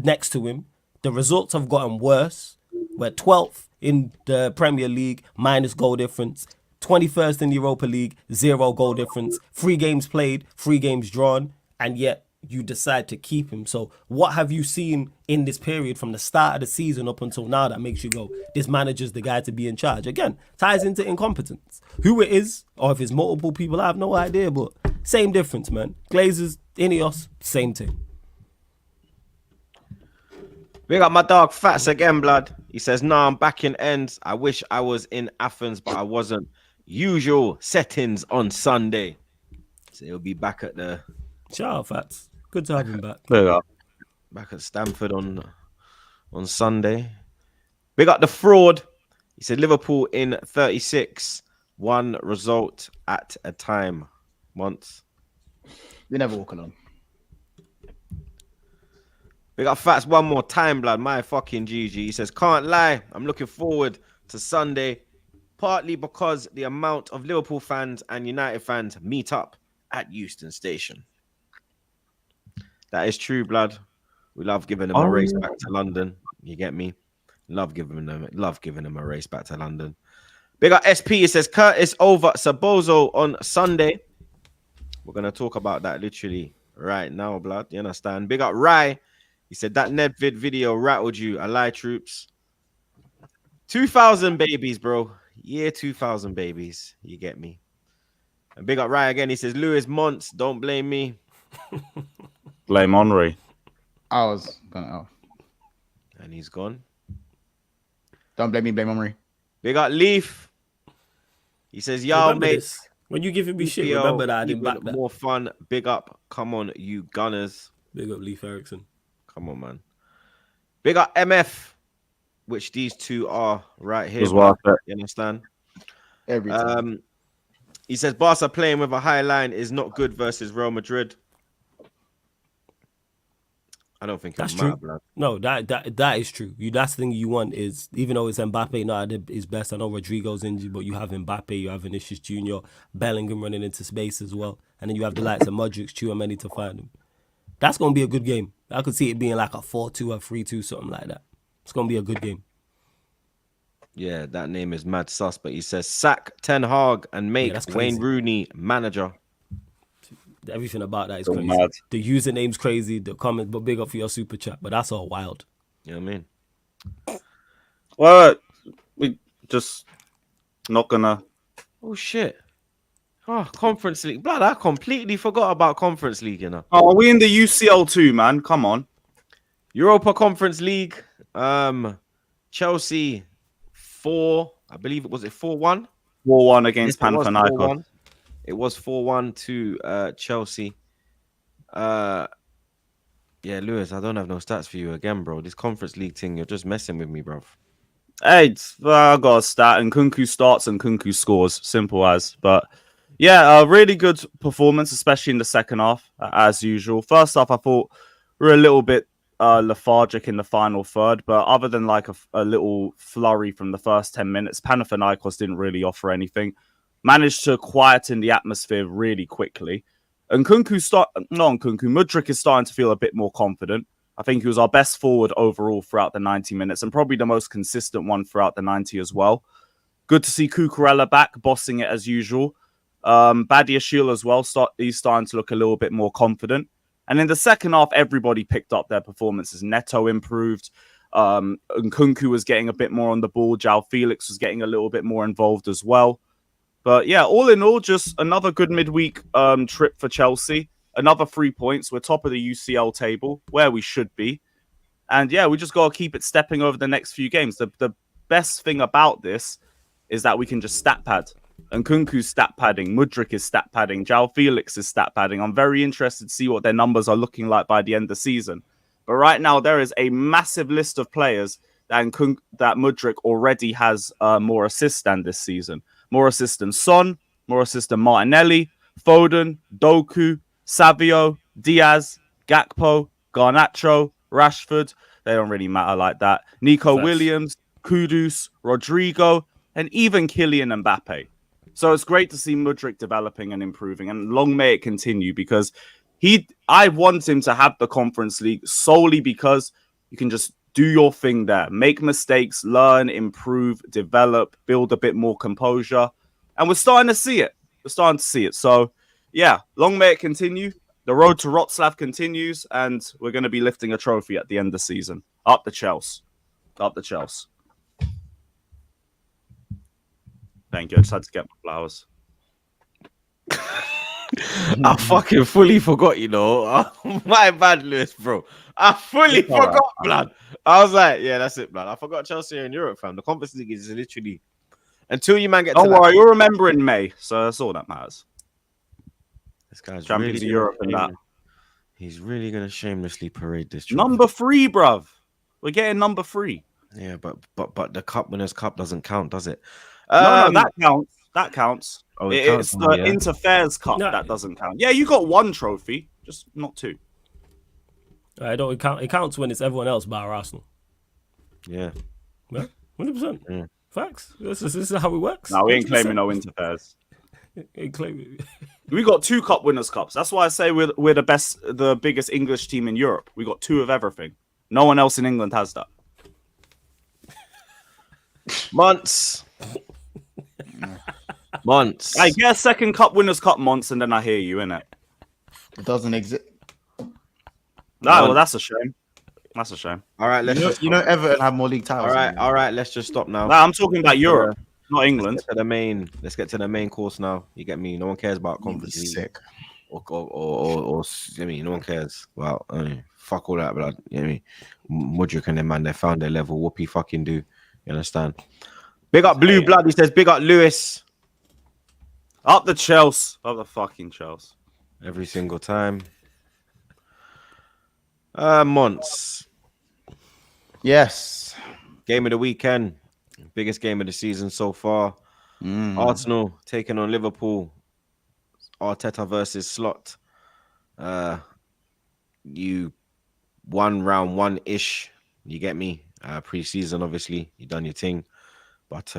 next to him. The results have gotten worse. We're 12th in the Premier League, minus goal difference. 21st in the Europa League, 0 goal difference. 3 games played, 3 games drawn, and yet you decide to keep him. So what have you seen in this period from the start of the season up until now that makes you go, this manager's the guy to be in charge? Again, ties into incompetence. Who it is, or if it's multiple people, I have no idea, but Same difference, man. Glazers, Ineos, same thing. We got my dog Fats again, blood. He says, "Nah, I'm back in ends. I wish I was in Athens, but I wasn't. Usual settings on Sunday." So he'll be back at the Shout out, Fats. Good to have him back. There you go. back at Stamford on Sunday. We got the fraud. He said Liverpool in 36, one result at a time. Once. We never walk alone. We got Fats one more time, blood. My fucking GG. He says, "Can't lie. I'm looking forward to Sunday, partly because the amount of Liverpool fans and United fans meet up at Euston Station." That is true, blood. We love giving them a race back to London. You get me? Love giving them a race back to London. Big up SP. It says Curtis over Sabozo on Sunday. We're gonna talk about that literally right now, blood. You understand? Big up Rye. He said that Nedvid video rattled you. I lie, troops. 2000 babies, bro. Year 2000 babies. You get me? And big up Rye again. He says Lewis Monts. Don't blame me. Blame Henry. I was gonna. Oh. And he's gone. Don't blame me. Blame Omri. Big up Leaf. He says, "Y'all Remember mate. this. When you give him shit, EPL, remember that I didn't even back that. more fun. Big up. Come on, you Gunners. Big up Leif Eriksen. Come on, man. Big up MF, which these two are right here. Was worth it. You understand? Every time. He says Barca playing with a high line is not good versus Real Madrid. I don't think That's it's true. matter, blood. No, that is true. That's the thing you want is, even though it's Mbappe not at his best, I know Rodrigo's injured, but you have Mbappe, you have Vinicius Jr., Bellingham running into space as well, and then you have the likes of Modric, Tchouameni to find him. That's going to be a good game. I could see it being like a 4-2 or 3-2, something like that. It's going to be a good game. Yeah, that name is mad sus, but he says sack Ten Hag and make that's Wayne crazy. Rooney manager. Everything about that is So crazy. mad. The username's crazy, the comments, but big up for your super chat. But that's all wild. You know what I mean? Well, we just not gonna. Oh, shit. Oh, Conference League. Blood, I completely forgot about Conference League, you know. Oh, are we in the UCL too, man? Come on. Europa Conference League. Chelsea 4. I believe it was 4-1. 4-1 against Yes, it was Panathinaikos. 4-1. It was 4-1 to Chelsea. Yeah, Lewis, I don't have no stats for you again, bro. This Conference League thing, you're just messing with me, bro. Hey, I got a stat, and Kunku starts and Kunku scores. Simple as. But yeah, a really good performance, especially in the second half, as usual. First half, I thought we were a little bit lethargic in the final third, but other than like a little flurry from the first 10 minutes, Panathinaikos didn't really offer anything. Managed to quieten the atmosphere really quickly. And Mudryk is starting to feel a bit more confident. I think he was our best forward overall throughout the 90 minutes and probably the most consistent one throughout the 90 as well. Good to see Cucurella back, bossing it as usual. Badiashile as well, he's starting to look a little bit more confident. And in the second half, everybody picked up their performances. Neto improved. Nkunku was getting a bit more on the ball. João Felix was getting a little bit more involved as well. But yeah, all in all, just another good midweek trip for Chelsea. Another 3 points. We're top of the UCL table, where we should be. And yeah, we just got to keep it stepping over the next few games. The best thing about this is that we can just stat pad. And Nkunku's stat padding, Mudryk is stat padding, João Felix is stat padding. I'm very interested to see what their numbers are looking like by the end of the season. But right now, there is a massive list of players that Mudryk already has more assists than this season. More assists than Son, more assists than Martinelli, Foden, Doku, Savio, Diaz, Gakpo, Garnacho, Rashford. They don't really matter like that. Nico Williams, Kudus, Rodrigo, and even Kylian Mbappe. So it's great to see Mudryk developing and improving, and long may it continue, because I want him to have the Conference League solely because you can just do your thing there. Make mistakes, learn, improve, develop, build a bit more composure. And we're starting to see it. So, yeah, long may it continue. The road to Wroclaw continues, and we're going to be lifting a trophy at the end of the season. Up the Chelsea. Thank you. I just had to get my flowers. I fucking fully forgot, you know. My bad, Lewis, bro. I fully It's all right, forgot, blood. I was like, yeah, that's it, blood. I forgot Chelsea are in Europe, fam. The Conference League is literally until you man get Don't to worry, you're remembering May, so that's all that matters. This guy's Champions really of Europe and that. He's really gonna shamelessly parade this trophy. Number 3, bruv. We're getting number 3. Yeah, but the Cup Winners' Cup doesn't count, does it? No, that counts. That counts. Oh, it counts, It's the yeah. Interfairs Cup No. that doesn't count. Yeah, you got 1 trophy, just not 2. I don't. It counts when it's everyone else bar Arsenal. Yeah. Yeah, 100%. Yeah. Facts. This is how it works. No, we ain't 100%. claiming no Interfairs. Ain't claiming. We got 2 Cup Winners' Cups. That's why I say we're the biggest English team in Europe. We got 2 of everything. No one else in England has that. Months. I get a second Cup Winners' Cup months, and then I hear you, innit? It doesn't exist. No, well, that's a shame. That's a shame. All right, let's just You know, Everton have more league titles. all right, let's just stop now. Nah, I'm talking about Europe, not England. Let's get to the main course now. You get me? No one cares about Conference League. Sick. Or I mean, no one cares. Well, I mean, fuck all that, blood. You know what I mean? Mudryk and them, man, they found their level. Whoopie fucking do. You understand? Big up Blue Blood. He says, big up Lewis. Up the Chelsea. Up the fucking Chelsea. Every single time. Months. Yes. Game of the weekend. Biggest game of the season so far. Arsenal taking on Liverpool. Arteta versus Slot. You won round 1-ish. You get me? Pre-season, obviously. You done your thing. But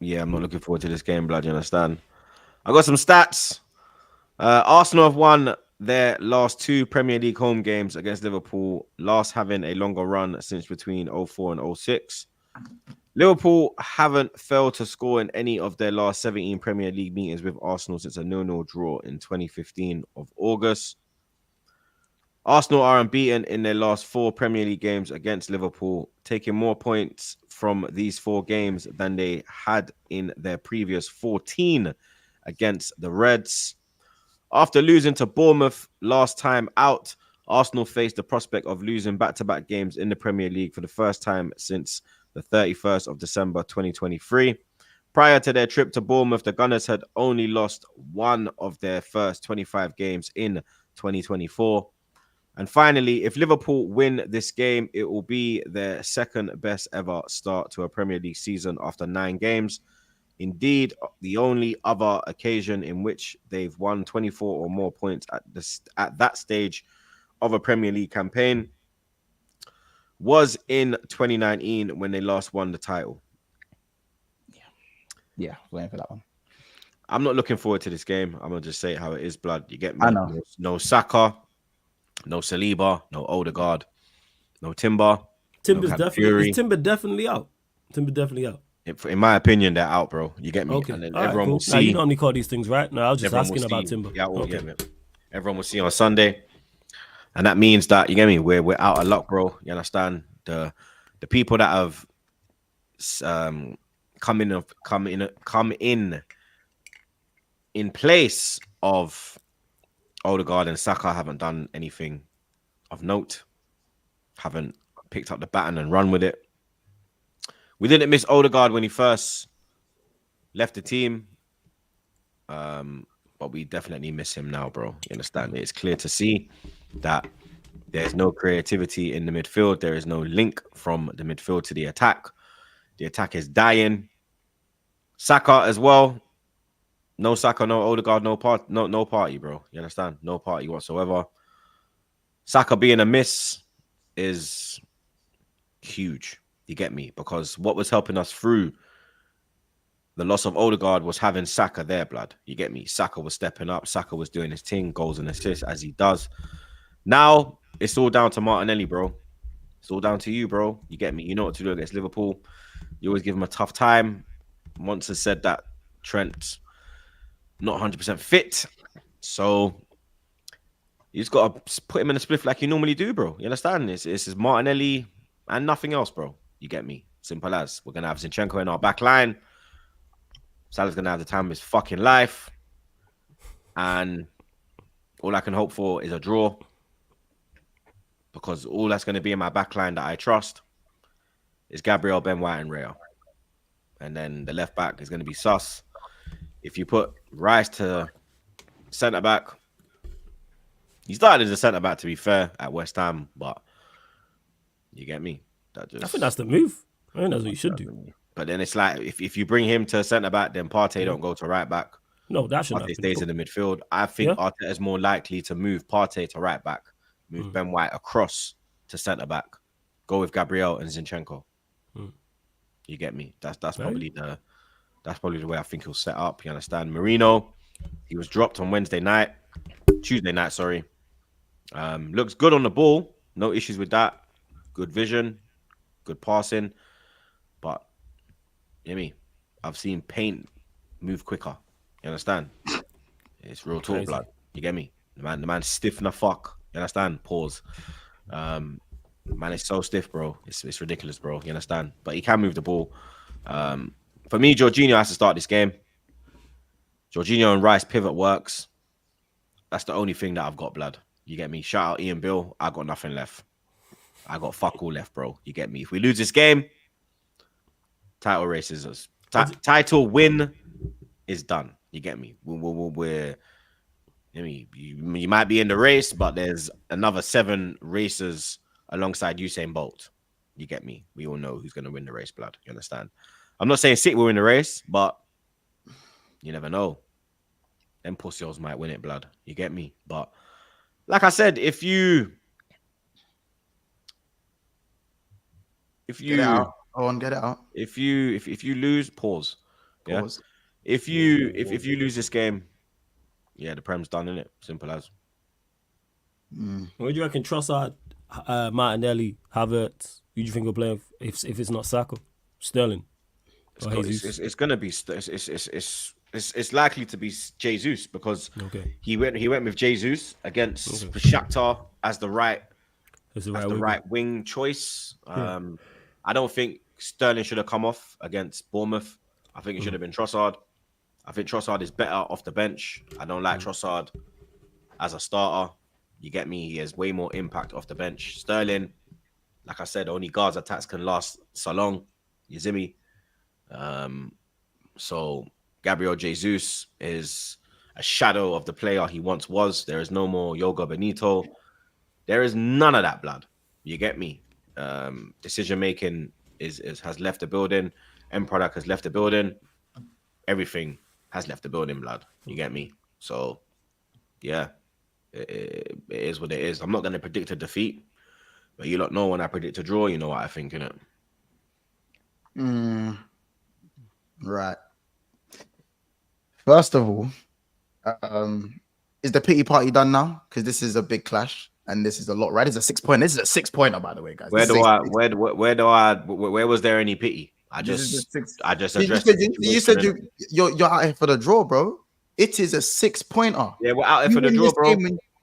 yeah, I'm not looking forward to this game, blood. You understand? I got some stats. Arsenal have won their last 2 Premier League home games against Liverpool, last having a longer run since between 04 and 06. Liverpool haven't failed to score in any of their last 17 Premier League meetings with Arsenal since a 0-0 draw in 2015 of August. Arsenal are unbeaten in their last 4 Premier League games against Liverpool, taking more points from these 4 games than they had in their previous 14 against the Reds. After losing to Bournemouth last time out, Arsenal faced the prospect of losing back-to-back games in the Premier League for the first time since the 31st of December 2023. Prior to their trip to Bournemouth, the Gunners had only lost 1 of their first 25 games in 2024. And finally, if Liverpool win this game, it will be their second best ever start to a Premier League season after 9 games. Indeed, the only other occasion in which they've won 24 or more points at that stage of a Premier League campaign was in 2019 when they last won the title. Yeah, waiting for that one. I'm not looking forward to this game. I'm going to just say it how it is, blood. You get me? I know. No Saka, no Saliba, no Odegaard, no Timber. Timber's no definitely. Is Timber definitely out? Timber definitely out. In my opinion, they're out, bro. You get me? Okay. And then All right, everyone cool. will see. Now, you normally call these things, right? No, I was just Everyone asking will about see. Timber. Yeah, well, Okay. yeah, man. Everyone will see on Sunday, and that means that you get me. We're out of luck, bro. You understand? The people that have come in place of Odegaard and Saka haven't done anything of note. Haven't picked up the baton and run with it. We didn't miss Odegaard when he first left the team. But we definitely miss him now, bro. You understand? It's clear to see that there's no creativity in the midfield. There is no link from the midfield to the attack. The attack is dying. Saka as well. No Saka, no Odegaard, no party, bro. You understand? No party whatsoever. Saka being a miss is huge. You get me? Because what was helping us through the loss of Odegaard was having Saka there, blood. You get me? Saka was stepping up. Saka was doing his thing, goals and assists as he does. Now, it's all down to Martinelli, bro. It's all down to you, bro. You get me? You know what to do against Liverpool. You always give him a tough time. Once has said that Trent not 100% fit. So you just got to put him in a spliff like you normally do, bro. You understand? It's Martinelli and nothing else, bro. You get me? Simple as. We're going to have Zinchenko in our back line. Salah's gonna have the time of his fucking life, and all I can hope for is a draw, because all that's gonna be in my backline that I trust is Gabriel, Ben White, and Raya, and then the left back is gonna be Sus. If you put Rice to centre back, he started as a centre back, to be fair, at West Ham, but you get me. I think that's the move. I think that's what you should do. But then it's like if you bring him to centre back, then Partey don't go to right back. No, that shouldn't Partey happen. stays in the midfield. I think Arteta is more likely to move Partey to right back, move Ben White across to centre back, go with Gabriel and Zinchenko. You get me? That's probably the way I think he'll set up. You understand? Marino, he was dropped on Tuesday night. Sorry. Looks good on the ball. No issues with that. Good vision, good passing, but you know me, I've seen paint move quicker. You understand? It's real talk, blood. You get me? The man's stiff in the fuck. You understand? Pause. Man is so stiff, bro. It's ridiculous, bro. You understand? But he can move the ball. For me, Jorginho has to start this game. Jorginho and Rice pivot works. That's the only thing that I've got, blood. You get me? Shout out Ian Bill. I got nothing left. I got fuck all left, bro. You get me? If we lose this game, title race is us. Title win is done. You get me? We're I mean, you might be in the race, but there's another 7 racers alongside Usain Bolt. You get me? We all know who's going to win the race, blood. You understand? I'm not saying City will win the race, but you never know. Them pussies might win it, blood. You get me? But like I said, if you get it out. Get it out. If you lose, pause. Yeah. Pause. If you lose this game, yeah, the Prem's done, innit? Simple as. What do you reckon? Trossard, Martinelli, Havertz. Who do you think will play if it's not Saka? Sterling. It's gonna be. It's likely to be Jesus, because he went with Jesus against Shakhtar as the right wing choice. I don't think Sterling should have come off against Bournemouth. I think it should have been Trossard. I think Trossard is better off the bench. I don't like Trossard as a starter. You get me? He has way more impact off the bench. Sterling, like I said, only Guards attacks can last so long. You see me? So Gabriel Jesus is a shadow of the player he once was. There is no more Yoga Benito. There is none of that, blood. You get me? Decision making has left the building. End product has left the building. Everything has left the building, blood. You get me? So yeah, it is what it is. I'm not going to predict a defeat, but you lot know when I predict a draw, you know what I think, innit? Right. First of all, is the pity party done now? Because this is a big clash and this is a lot, right? It's a 6 point. This is a 6-pointer, by the way, guys. Where was there any pity? I just addressed you said you're out here for the draw, bro. It is a 6-pointer. Yeah, we're out here for the draw, bro.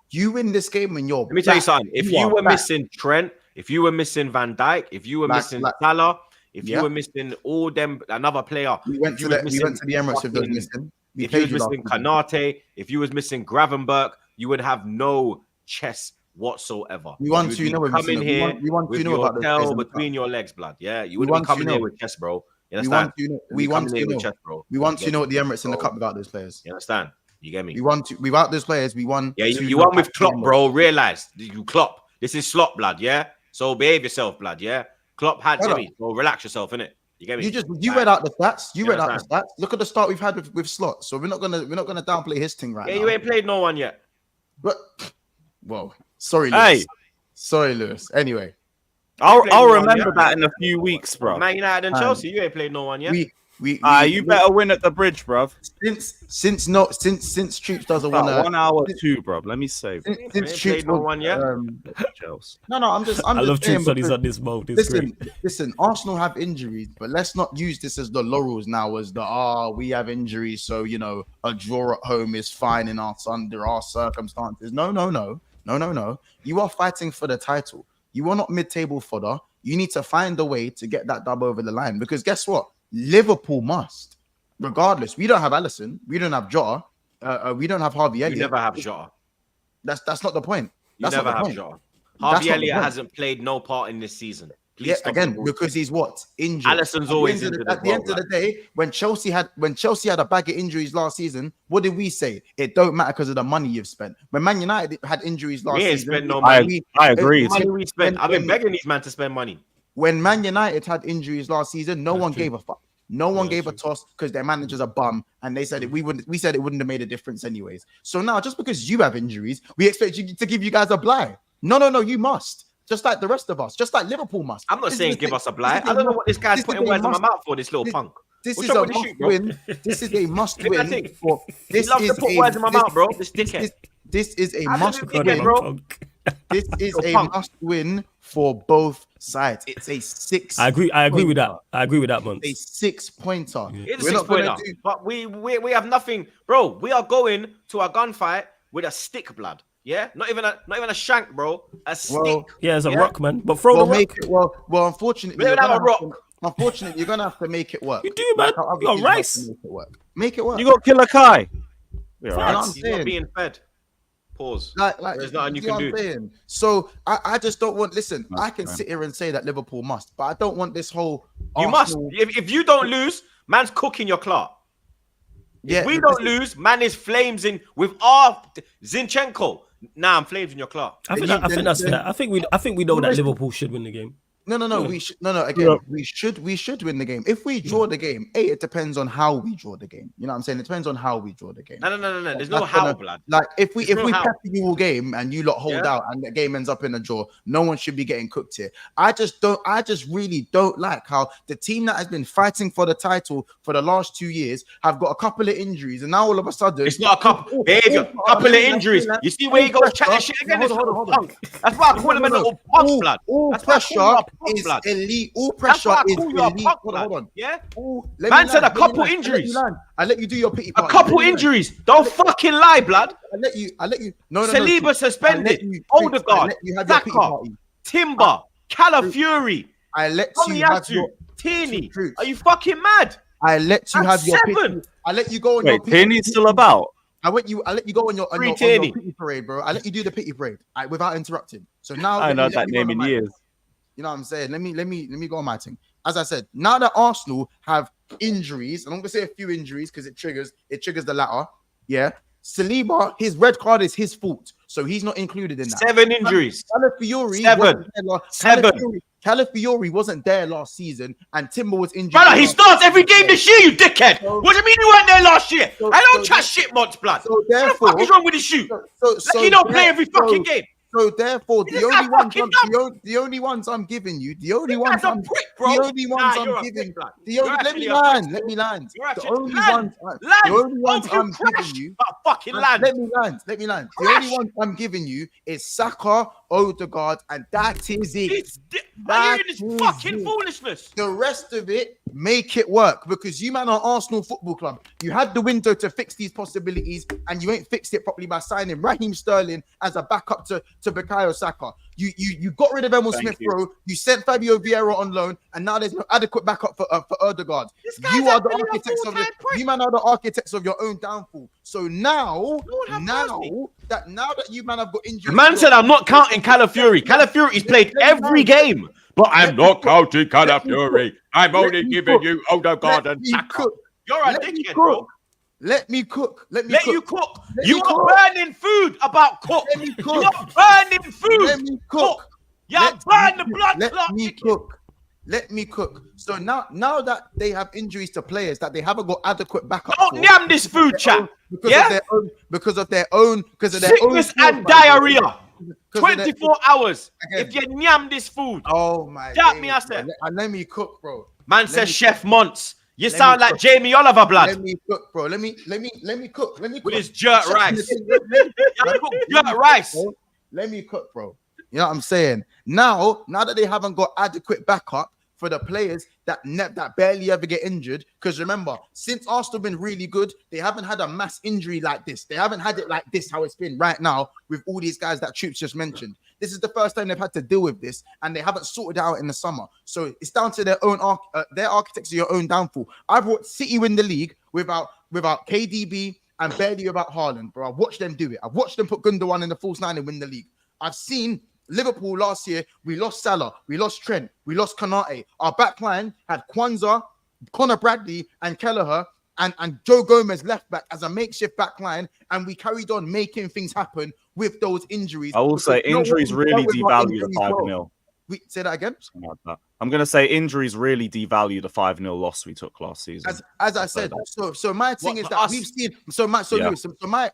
You win this game when you're. Let me tell you something. If you were missing Trent, if you were missing Van Dijk, if you were missing Salah, if you were missing all them, another player. We went to the Emirates with those missing. If you was missing Kanate, if you was missing Gravenberch, you would have no chest whatsoever. We want to know coming here with your tail between your legs, blood. Yeah, you wouldn't be coming here with chest, bro. You understand? We want to know what the Emirates in the cup about those players. You understand? You get me? Without those players, we won. Yeah, you won with Klopp, bro. Realize you Klopp. This is slot, blood. Yeah. So behave yourself, blood. Yeah. Klopp had Jimmy. So relax yourself, innit? You get me? You read out the stats. You read out the stats. Look at the start we've had with Slot. So we're not gonna downplay his thing right now. Yeah, you ain't played no one yet. But well, sorry, Lewis. Sorry, Lewis. Anyway, I'll remember that in a few weeks, bro. Man United and Chelsea, you ain't played no one yet. You better win at the bridge, bruv. Since Troops doesn't want to 1 hour 2, bruv. Let me save. Since Troops no one yet. No, I'm just. I love Troops when he's on this mode. Listen. Arsenal have injuries, but let's not use this as the laurels now. As we have injuries, so a draw at home is fine under our circumstances. No. You are fighting for the title. You are not mid-table fodder. You need to find a way to get that dub over the line, because guess what? Liverpool must. regardless, we don't have Allison, we don't have Jota, we don't have Harvey You Elliott. never have Jota. That's not the point. You That's never not the have point. Jota. That's not Harvey the Elliott point. hasn't played no part in this season. Please Yeah, stop again, the bullshit. because he's what? Injured. Alisson's always injured At the end of the day, when Chelsea had a bag of injuries last season, what did we say? It don't matter because of the money you've spent. When Man United had injuries last We ain't season, spent no money. I agree. Money we spent. I've been begging these man to spend money. when Man United had injuries last season, no one gave a fuck. No one gave a toss because their manager's a bum, and they said it. We said it wouldn't have made a difference anyways. So now, just because you have injuries, we expect you to give you guys a bly. No, you must. Just like the rest of us, just like Liverpool must. I'm not This saying is give the- us a blight. this I is don't know a- what this guy's this putting is a words in my must- mouth for, this little punk. This What's is up a with this must shit, bro? win. This is a must Look at win. that thing. For He this loves to is put a words in my mouth, bro. This dickhead. This is a How must does it win. get, bro? This is Little a punk. must win for both sides. It's a 6. I agree with that. I agree with that, man. A 6-pointer. It's a We're not gonna 6-pointer. do. But we have nothing, bro. We are going to a gunfight with a stick, blood. Yeah, not even a shank, bro. A stick. Well, Yeah, it's a Yeah. rock, man. But throw Well, the rock. make it. Well. Unfortunately, We don't you're have a gonna have rock. to- Unfortunately, you're gonna have to make it work. You do, man. how other You got teams have to Rice. Make it work. Make it work. You got Killer Kai. Yeah, You know right. what I'm He's not saying? being fed. Pause. Like, There's nothing you know can what I'm do. saying? So I just don't want. Listen, That's I can fine. sit here and say that Liverpool must, but I don't want this whole. You Arsenal- must. If you don't lose, man's cooking your clock. Yeah, If we but don't lose, man is flames in with our Zinchenko. Nah, I'm flames in your clock. I think Then- that's then- fair. I think we know that Listen. Liverpool should win the game. No. We should. No. Again, we should win the game. If we draw the game, it depends on how we draw the game. You know what I'm saying? It depends on how we draw the game. No. There's no That's how, gonna- blood. Like if we There's no how. pepper you all game and you lot hold Yeah. out and the game ends up in a draw, no one should be getting cooked here. I just really don't like how the team that has been fighting for the title for the last 2 years have got a couple of injuries and now all of a sudden It's not a couple. There you go. Couple of injuries. You see where he goes chatting shit again? This little punk. That's why I call him a little punk, blood. All That's why I call you pressure a punk, is blood. elite. All That's pressure why I is call you a elite. punk, Hold blood. on. Yeah? Let Man me said land, a let me couple land, injuries. I let you do your pity A party. couple Let me land. injuries. Don't fucking lie, blood. I let you. No. Saliba Troops. suspended. I let you Odegaard. have your pity Saka. party. Timber. Calafiori. I let you have Tomiyasu. your. Tierney. Troops. Are you fucking mad? I let you That's have your seven. pity. I let you go on your Wait, pity. Tierney's still about. I let you go on your Free on your Tierney. pity parade, bro. I let you do the pity parade without interrupting. So now I let know me- let that me go name on in my- years. You know what I'm saying? Let me go on my thing. As I said, now that Arsenal have injuries, and I'm gonna say a few injuries because it triggers the latter. Yeah, Saliba, his red card is his fault, so he's not included in that. 7 injuries. Calafiori Seven. wasn't there Seven. Calafiori wasn't there last season, and Timber was injured. Brother, he starts every game this year, you dickhead. So- What do you mean you weren't there last year? So- I don't so- chat shit much, blood. So What the therefore, fuck is wrong with his shoe? Like he don't play every fucking game. So therefore, This guy's fucking the only ones I'm giving you, the only This ones guy's a I'm prick, bro. the only ones Nah, you're I'm a giving prick, blood. the You're only, let actually me a land, prick. let me land. You're The actually only land. ones, Land. the only ones Hope you I'm crash. giving you. Fucking land. Let me land. The Crash. only one I'm giving you is Saka, Odegaard, and that is it. Are you That hearing is this fucking it. foolishness? The rest of it, make it work because you man are Arsenal Football Club. You had the window to fix these possibilities and you ain't fixed it properly by signing Raheem Sterling as a backup to Bukayo Saka. You got rid of Emil Thank Smith you. Rowe. You sent Fabio Vieira on loan, and now there's no adequate backup for Odegaard. This guy's You are the actually a architects of full-time prick. you man are the architects of your own downfall. So now Lord have mercy. that you man have got injured. Man said I'm not counting Calafiori. Calafiori's played every game. But I'm not counting Calafiori. I'm only giving you Odegaard and Saka. You're a dickhead, bro. Let me cook. Let Let you cook. Let You me are cook. burning food about cook. Let me You cook. are burning food. Let me cook. You Let burn me the blood Let clot. me cook. Let me cook. So now that they have injuries to players that they haven't got adequate backup Don't for, yam this food, chat. Yeah? because of their own Sickness and diarrhea. Because of their- 24 hours. Again. If you yam this food. Oh my Chat days, me, I bro. said. Let me cook, bro. Man says me Chef Monts. You Let sound me like cook. Jamie Oliver, blood. Let me cook, bro. Let me cook. Let me cook. With his jerk rice. Let me- You cook jerk rice. bro. Let me cook, bro. You know what I'm saying? Now that they haven't got adequate backup for the players that barely ever get injured, because remember, since Arsenal been really good, they haven't had a mass injury like this. They haven't had it like this, how it's been right now with all these guys that Troops just mentioned. This is the first time they've had to deal with this, and they haven't sorted it out in the summer. So it's down to their own their architects of your own downfall. I've watched City win the league without KDB and barely without Haaland, bro. I've watched them do it. I've watched them put Gundogan in the false nine and win the league. I've seen Liverpool last year. We lost Salah, we lost Trent, we lost Konate. Our back line had Kwanzaa, Conor Bradley, and Kelleher, and Joe Gomez left back as a makeshift back line, and we carried on making things happen with those injuries. I will say injuries really devalue the 5-0. We say that again. I'm going to say injuries really devalue the 5-0 loss we took last season. As I said, so my thing is that we've seen. Lewis,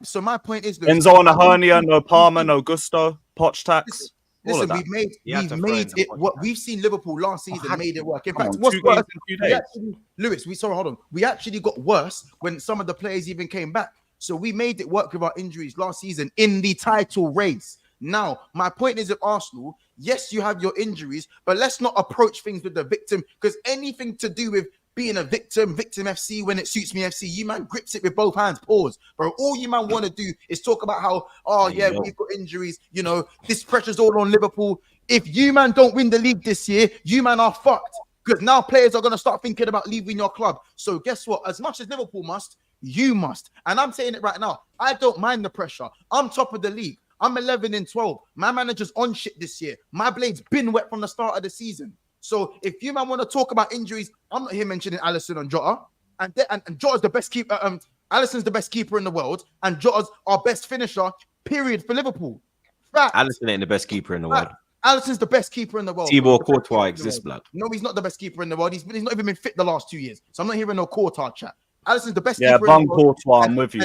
so my point is, Lewis, Enzo on a hernia, no Palmer, no Gusto, Poch tax. Listen, we've made it. What we've seen Liverpool last season made it work. In fact, what's 2 games worse, in 2 days. Lewis, hold on. We actually got worse when some of the players even came back. So we made it work with our injuries last season in the title race. Now, my point is, at Arsenal, yes, you have your injuries, but let's not approach things with the victim, because anything to do with being a victim FC, when it suits me FC, you man grips it with both hands. Pause, bro. All you man want to do is talk about how, we've got injuries. You know, this pressure's all on Liverpool. If you man don't win the league this year, you man are fucked, because now players are going to start thinking about leaving your club. So guess what? As much as Liverpool must, you must. And I'm saying it right now. I don't mind the pressure. I'm top of the league. I'm 11-12. My manager's on shit this year. My blade's been wet from the start of the season. So if you man want to talk about injuries, I'm not here mentioning Alisson and Jota. And Jota's the best keeper. Alisson's the best keeper in the world, and Jota's our best finisher, period, for Liverpool. Fact. Alisson ain't the best keeper in the world. Alisson's the best keeper in the world. Thibaut Courtois exists, blood. No, he's not the best keeper in the world. He's not even been fit the last 2 years. So I'm not hearing no Courtois chat. Alisson's the best keeper in the world. Courtois, I'm with you.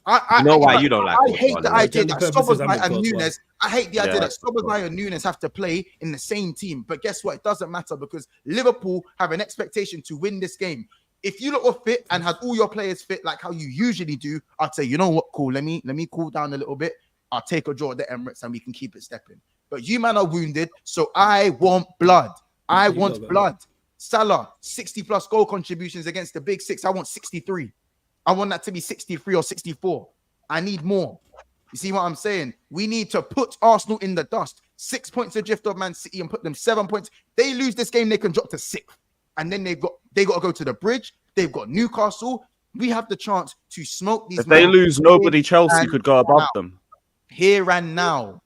I know why you don't like I hate the idea that Szoboszlai and Courtois. Nunes. I hate the idea that Szoboszlai and Nunes have to play in the same team. But guess what? It doesn't matter, because Liverpool have an expectation to win this game. If you lot were fit and had all your players fit like how you usually do, I'd say, you know what, cool. Let me cool down a little bit. I'll take a draw at the Emirates and we can keep it stepping. But you man are wounded, so I want blood. I want blood. Salah, 60+ goal contributions against the big six. I want 63. I want that to be 63 or 64. I need more. You see what I'm saying? We need to put Arsenal in the dust. 6 points adrift of Man City and put them 7 points. They lose this game, they can drop to 6th. And then they got to go to the bridge. They've got Newcastle. We have the chance to smoke these. If they lose, nobody Chelsea could go above them. Here and now.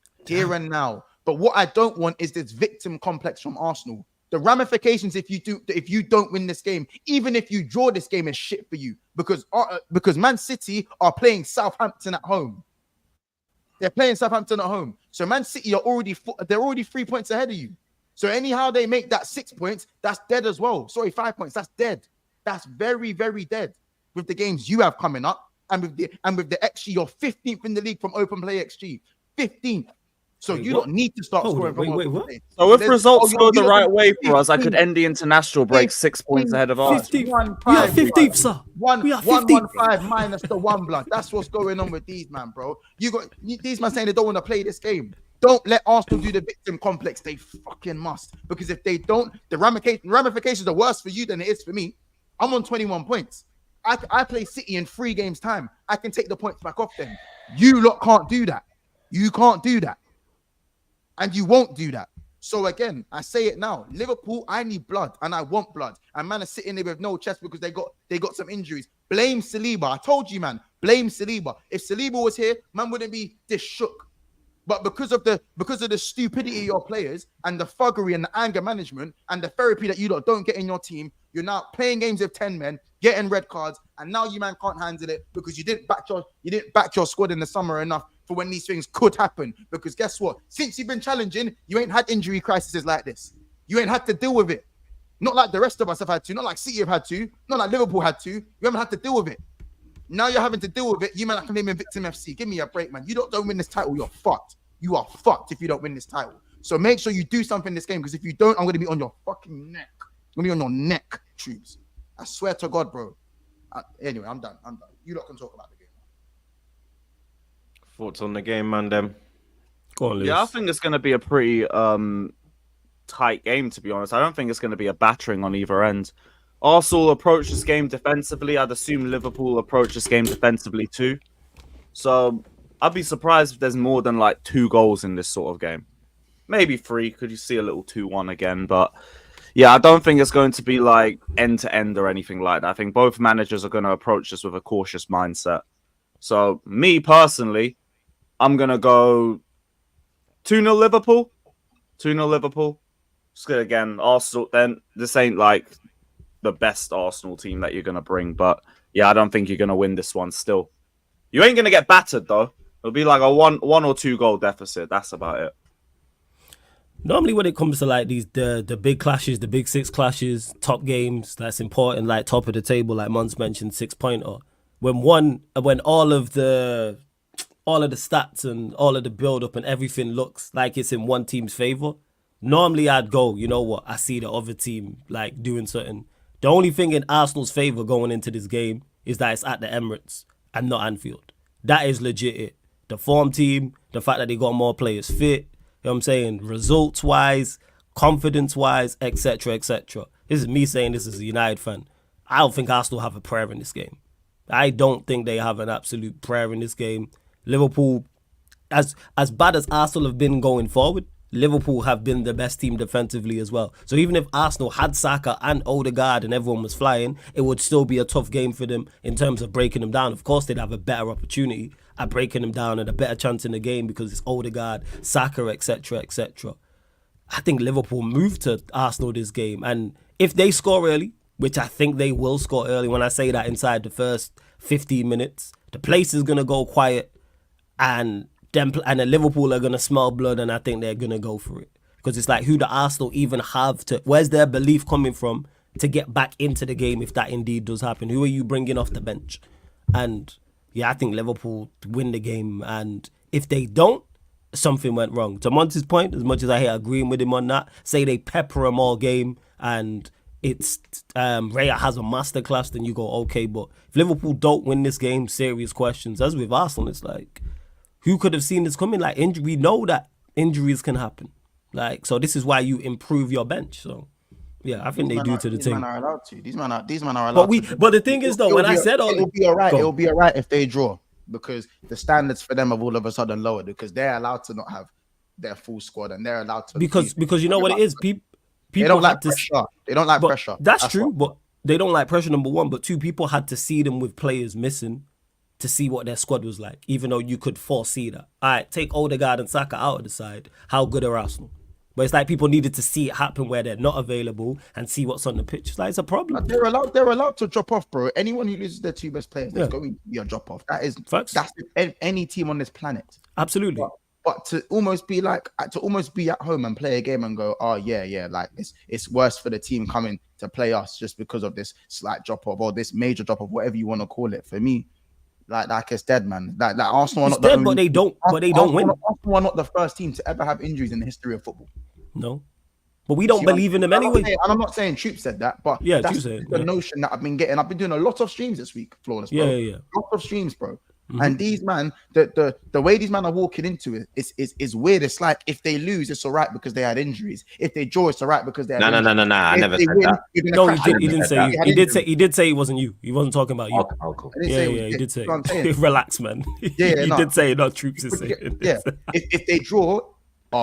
But what I don't want is this victim complex from Arsenal. The ramifications if you don't win this game, even if you draw this game, is shit for you, because Man City are playing Southampton at home. They're playing Southampton at home, so Man City are already 3 points ahead of you. So anyhow they make that 6 points, that's dead as well. Sorry, 5 points, that's dead. That's very, very dead with the games you have coming up, and with the XG, you're 15th in the league from open play XG, 15th. So you don't need to start scoring from open play. So if results go the right way for us, I could end the international break 6 points ahead of us. 15th, sir. We are 115 minus the 1 blood. That's what's going on with these man, bro. These man saying they don't want to play this game. Don't let Arsenal do the victim complex. They fucking must, because if they don't, the ramifications are worse for you than it is for me. I'm on 21 points. I play City in 3 games time. I can take the points back off them. You lot can't do that. You can't do that. And you won't do that. So again, I say it now. Liverpool, I need blood, and I want blood. And man is sitting there with no chest because they got some injuries. Blame Saliba. I told you, man. Blame Saliba. If Saliba was here, man wouldn't be this shook. But because of the stupidity of your players and the thuggery and the anger management and the therapy that you lot don't get in your team, you're now playing games with 10 men, getting red cards, and now you man can't handle it because you didn't back your squad in the summer enough for when these things could happen. Because guess what? Since you've been challenging, you ain't had injury crises like this. You ain't had to deal with it. Not like the rest of us have had to. Not like City have had to. Not like Liverpool had to. You haven't had to deal with it. Now you're having to deal with it. You man are claiming victim FC. Give me a break, man. You don't win this title, you're fucked. You are fucked if you don't win this title. So make sure you do something in this game, because if you don't, I'm going to be on your fucking neck. I'm going to be on your neck, Troops. I swear to God, bro. Anyway, I'm done. You lot can talk about the game. Thoughts on the game, man, them? Go on, Lewis. Yeah, I think it's going to be a pretty tight game, to be honest. I don't think it's going to be a battering on either end. Arsenal approach this game defensively. I'd assume Liverpool approach this game defensively too. So I'd be surprised if there's more than like 2 goals in this sort of game. maybe 3. Could you see a little 2-1 again? But yeah, I don't think it's going to be like end to end or anything like that. I think both managers are going to approach this with a cautious mindset. So me personally, I'm going to go 2-0 Liverpool. 2-0 Liverpool. Just good again. Arsenal, then this ain't like the best Arsenal team that you're going to bring. But yeah, I don't think you're going to win this one still. You ain't going to get battered, though. It'll be like a one or 2 goal deficit. That's about it. Normally, when it comes to like the big clashes, the big 6 clashes, top games, that's important. Like top of the table, like Mons mentioned, 6-pointer. When all of the stats and all of the build up and everything looks like it's in one team's favor, normally I'd go, you know what? I see the other team like doing something. The only thing in Arsenal's favor going into this game is that it's at the Emirates and not Anfield. That is legit it. The form team, the fact that they got more players fit. You know what I'm saying? Results-wise, confidence-wise, etc., etc. This is me saying this as a United fan. I don't think Arsenal have a prayer in this game. I don't think they have an absolute prayer in this game. Liverpool, as bad as Arsenal have been going forward, Liverpool have been the best team defensively as well. So even if Arsenal had Saka and Odegaard and everyone was flying, it would still be a tough game for them in terms of breaking them down. Of course, they'd have a better opportunity at breaking them down and a better chance in the game because it's Odegaard, Saka, etc., etc. I think Liverpool moved to Arsenal this game. And if they score early, which I think they will score early, when I say that inside the first 15 minutes, the place is going to go quiet and the Liverpool are going to smell blood, and I think they're going to go for it. Because it's like, who do Arsenal even have to... Where's their belief coming from to get back into the game if that indeed does happen? Who are you bringing off the bench? And yeah, I think Liverpool win the game. And if they don't, something went wrong. To Monty's point, as much as I hate agreeing with him on that, say they pepper them all game and it's Raya has a masterclass, then you go, okay. But if Liverpool don't win this game, serious questions. As with Arsenal, it's like... Who could have seen this coming? Like, we know that injuries can happen. Like, so this is why you improve your bench. So, yeah, I think they do to the team. These men are allowed to. These men are allowed to. But the thing is, though, when I said all... It'll be all right. It'll be all right if they draw. Because the standards for them have all of a sudden lowered. Because they're allowed to not have their full squad. And they're allowed to... Because you know what it is? People they don't like pressure. They don't like pressure. That's true, but they don't like pressure, number one. But 2, people had to see them with players missing to see what their squad was like, even though you could foresee that. All right, take Odegaard and Saka out of the side. How good are Arsenal? But it's like people needed to see it happen where they're not available and see what's on the pitch. It's like, it's a problem. They're allowed to drop off, bro. Anyone who loses their 2 best players, there's going to be a drop off. That's any team on this planet. Absolutely. But to almost be at home and play a game and go, oh yeah, like it's worse for the team coming to play us just because of this slight drop off or this major drop off, whatever you want to call it. For me, like it's dead, man. Like Arsenal are not dead, but they don't win. Arsenal are not the first team to ever have injuries in the history of football. No, but we don't believe in them anyway. I'm not saying Troop said that, but yeah, that's the notion that I've been getting. I've been doing a lot of streams this week, Flawless, bro. Yeah. A lot of streams, bro. Mm-hmm. And these man, the way these men are walking into it is weird. It's like if they lose, it's all right because they had injuries. If they draw, it's all right because they had injuries. No. I never said that. No, he didn't say you. He did say it wasn't you. He wasn't talking about you. Oh, cool. Yeah, he did say. Relax, man. Yeah, he did say it. Not Troops is saying. Yeah. If they draw,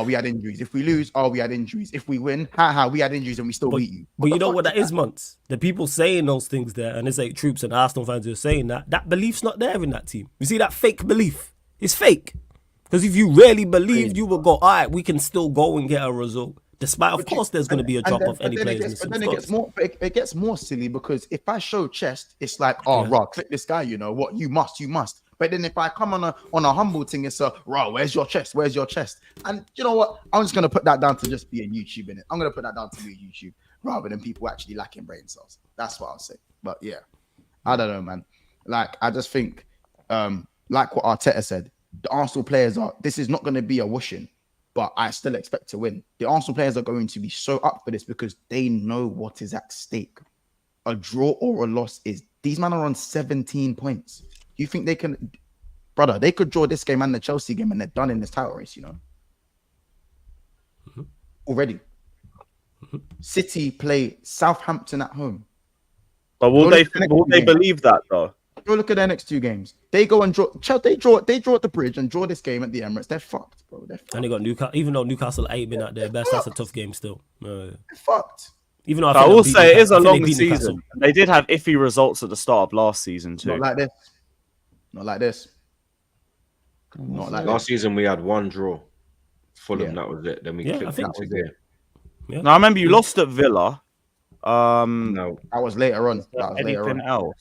we had injuries. If we lose, we had injuries. If we win, we had injuries and we still beat you. But you know what that is, Monts? The people saying those things there, and it's like Troops and Arsenal fans who are saying that belief's not there in that team. You see that fake belief? It's fake. Because if you really believed, you would go, all right, we can still go and get a result. Despite, of course, there's going to be a drop off any players. But then it gets more silly because if I show chest, it's like, raw, click this guy, you know what? You must. But then if I come on a humble thing, it's raw, where's your chest? Where's your chest? And you know what? I'm just gonna put that down to just being YouTube in it. I'm gonna put that down to being YouTube rather than people actually lacking brain cells. That's what I'll say. But yeah, I don't know, man. Like I just think, like what Arteta said, the Arsenal players this is not gonna be a whooshing, but I still expect to win. The Arsenal players are going to be so up for this because they know what is at stake. A draw or a loss these men are on 17 points. You think they can, brother? They could draw this game and the Chelsea game, and they're done in this title race. You know, already. City play Southampton at home. But will they believe that though? Go look at their next 2 games. They go and draw. They draw at the Bridge and draw this game at the Emirates. They're fucked, bro. They're fucked. And they got Newcastle. Even though Newcastle ain't been at their best, that's a tough game still. They're fucked. Even though I think will they beat say it is a I think they long beat Newcastle. season. They did have iffy results at the start of last season too. Not like this. Not like this. Not like Last season we had 1 draw. Fulham, Yeah. that was it. Then we Yeah, I clicked think that that was together. Now I remember you lost at Villa. No, that was later on. That was later Anything on. else?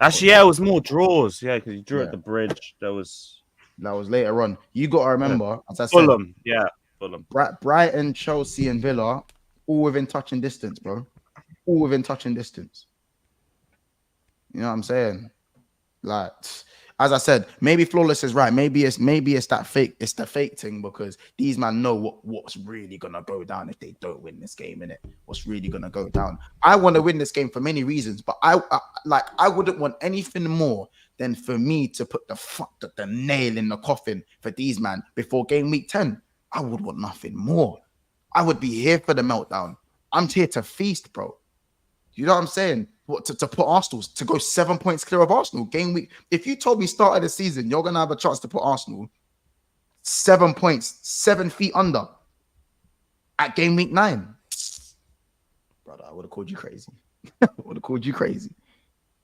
Actually, yeah, it was more draws. Yeah, because you drew Yeah. at the Bridge. There was That was later on. You got to remember, as I said, Fulham. Yeah, Fulham. Brighton, Chelsea, and Villa, all within touching distance, bro. All within touching distance. You know what I'm saying? Like, as I said, maybe Flawless is right. Maybe it's that fake. It's the fake thing because these man know what's really gonna go down if they don't win this game, innit? What's really gonna go down? I want to win this game for many reasons, but I wouldn't want anything more than for me to put the nail in the coffin for these man before game week 10. I would want nothing more. I would be here for the meltdown. I'm here to feast, bro. You know what I'm saying? What to put Arsenal to go 7 points clear of Arsenal game week. If you told me start of the season, you're gonna have a chance to put Arsenal 7 points, 7 feet under at game week 9, brother, I would have called you crazy. I would have called you crazy.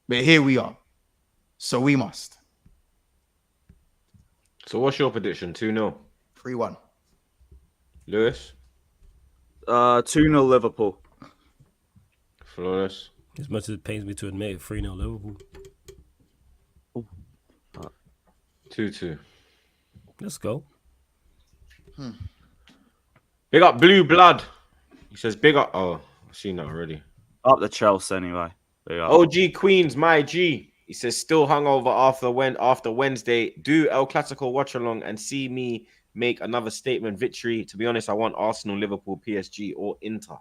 But here we are. So we must. So what's your prediction? 2-0. 3-1. Lewis? 2-0 Liverpool. Flawless? As much as it pains me to admit it, 3-0 Liverpool. 2-2. Let's go. Big up Blue Blood. He says big up. Oh, I've seen that already. Up the Chelsea anyway. There you go. OG Queens, my G. He says still hungover after Wednesday. Do El Clasico watch along and see me make another statement victory. To be honest, I want Arsenal, Liverpool, PSG, or Inter.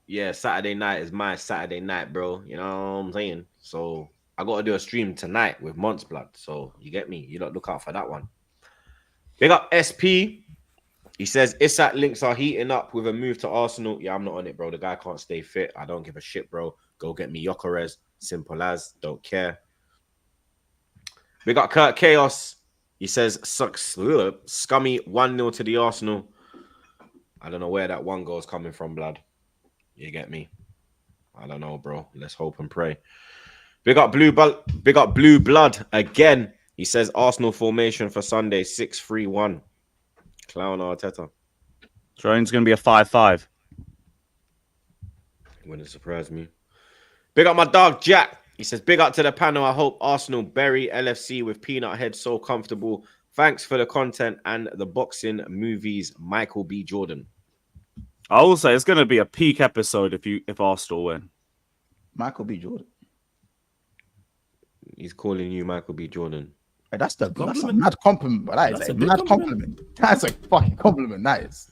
Yeah, Saturday night is my Saturday night, bro. You know what I'm saying? So I got to do a stream tonight with Monts Blood. So you get me? You don't look out for that one. Big up SP. He says Isak links are heating up with a move to Arsenal. Yeah, I'm not on it, bro. The guy can't stay fit. I don't give a shit, bro. Go get me Gyökeres. Simple as. Don't care. Big up Kurt Chaos. He says scummy 1-0 to the Arsenal. I don't know where that 1 goal is coming from, blood. You get me? I don't know, bro. Let's hope and pray. Big up Blue Blood again. He says Arsenal formation for Sunday 6-3-1. Clown Arteta. Drone's going to be a 5-5. Wouldn't surprise me. Big up my dog Jack. He says big up to the panel. I hope Arsenal bury LFC with Peanut Head so comfortable. Thanks for the content and the boxing movies. Michael B. Jordan. I will say it's going to be a peak episode if Arsenal win. Michael B. Jordan. He's calling you Michael B. Jordan. Hey, that's a Compliment. mad compliment, but that is That's a a big mad compliment. compliment. That's a fucking compliment. That is.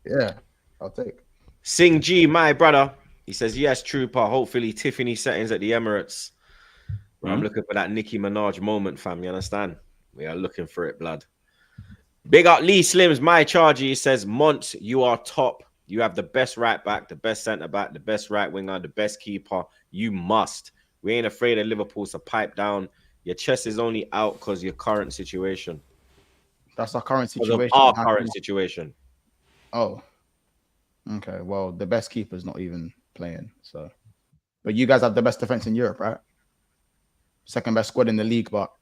Yeah, I'll take. Sing G, my brother. He says, yes, Trooper. Hopefully Tiffany settings at the Emirates. Bro, I'm looking for that Nicki Minaj moment, fam. You understand? We are looking for it, blood. Big up Lee Slims, my charger. He says, Mont, you are top. You have the best right back, the best centre back, the best right winger, the best keeper. You must. We ain't afraid of Liverpool to pipe down. Your chest is only out because of your current situation. That's our current 'Cause of situation. our current situation. Oh, okay. Well, the best keeper's not even playing. So, but you guys have the best defense in Europe, right? Second best squad in the league, but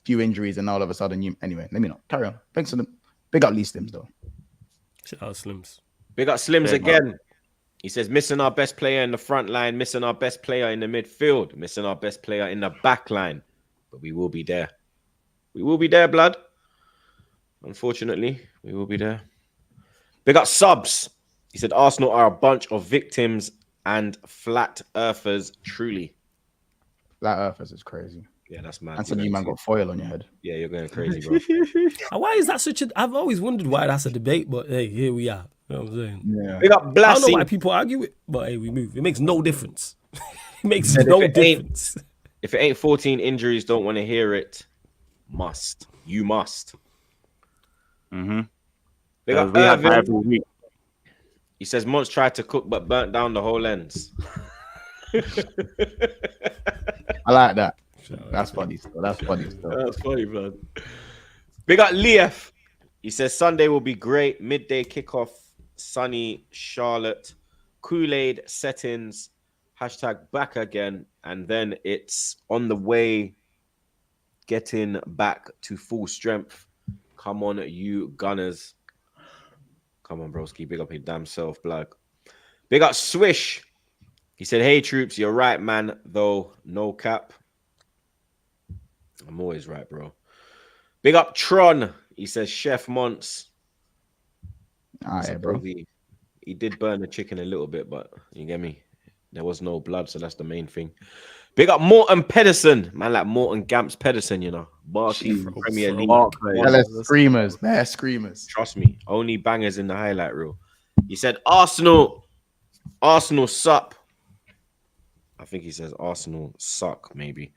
few injuries, and now all of a sudden you. Anyway, let me know. Carry on. Thanks for the big up Lee Stims though. Shout out Slims. Big up Slims Big again. He says, missing our best player in the front line, missing our best player in the midfield, missing our best player in the back line. But we will be there. We will be there, blood. Unfortunately, we will be there. Big up Subs. He said, Arsenal are a bunch of victims and flat earthers, truly. Flat Earthers is crazy. Yeah, that's mad. And some you man got foil on your head. Yeah, you're going crazy, bro. Why is that such a... I've always wondered why that's a debate, but hey, here we are. You know what I'm saying? Yeah. Big up I don't Blassie. know why people argue it, but hey, we move. It makes no difference. It makes Said no if it ain't- difference. If it ain't 14 injuries, don't want to hear it. Must. You must. Mm-hmm. Big up We have Irvin. every week. He says Monts tried to cook but burnt down the whole ends. I like that. Shout out That's to funny still. That's funny still. That's funny, man. Big up Leaf. He says Sunday will be great. Midday kickoff, sunny Charlotte, Kool-Aid settings, hashtag back again. And then it's on the way, getting back to full strength. Come on, you Gunners. Come on, broski. Big up your damn self, blood. Big up Swish. He said, hey, troops, you're right, man, though. No cap. I'm always right, bro. Big up Tron. He says, Chef Monts. All right, bro. He did burn the chicken a little bit, but you get me? There was no blood, so that's the main thing. Big up Morton Pedersen. Man, like Morton Gamps Pedersen, you know. Barkley from Premier League. Screamers, man, screamers. Trust me. Only bangers in the highlight reel. He said, Arsenal suck. I think he says Arsenal suck, maybe.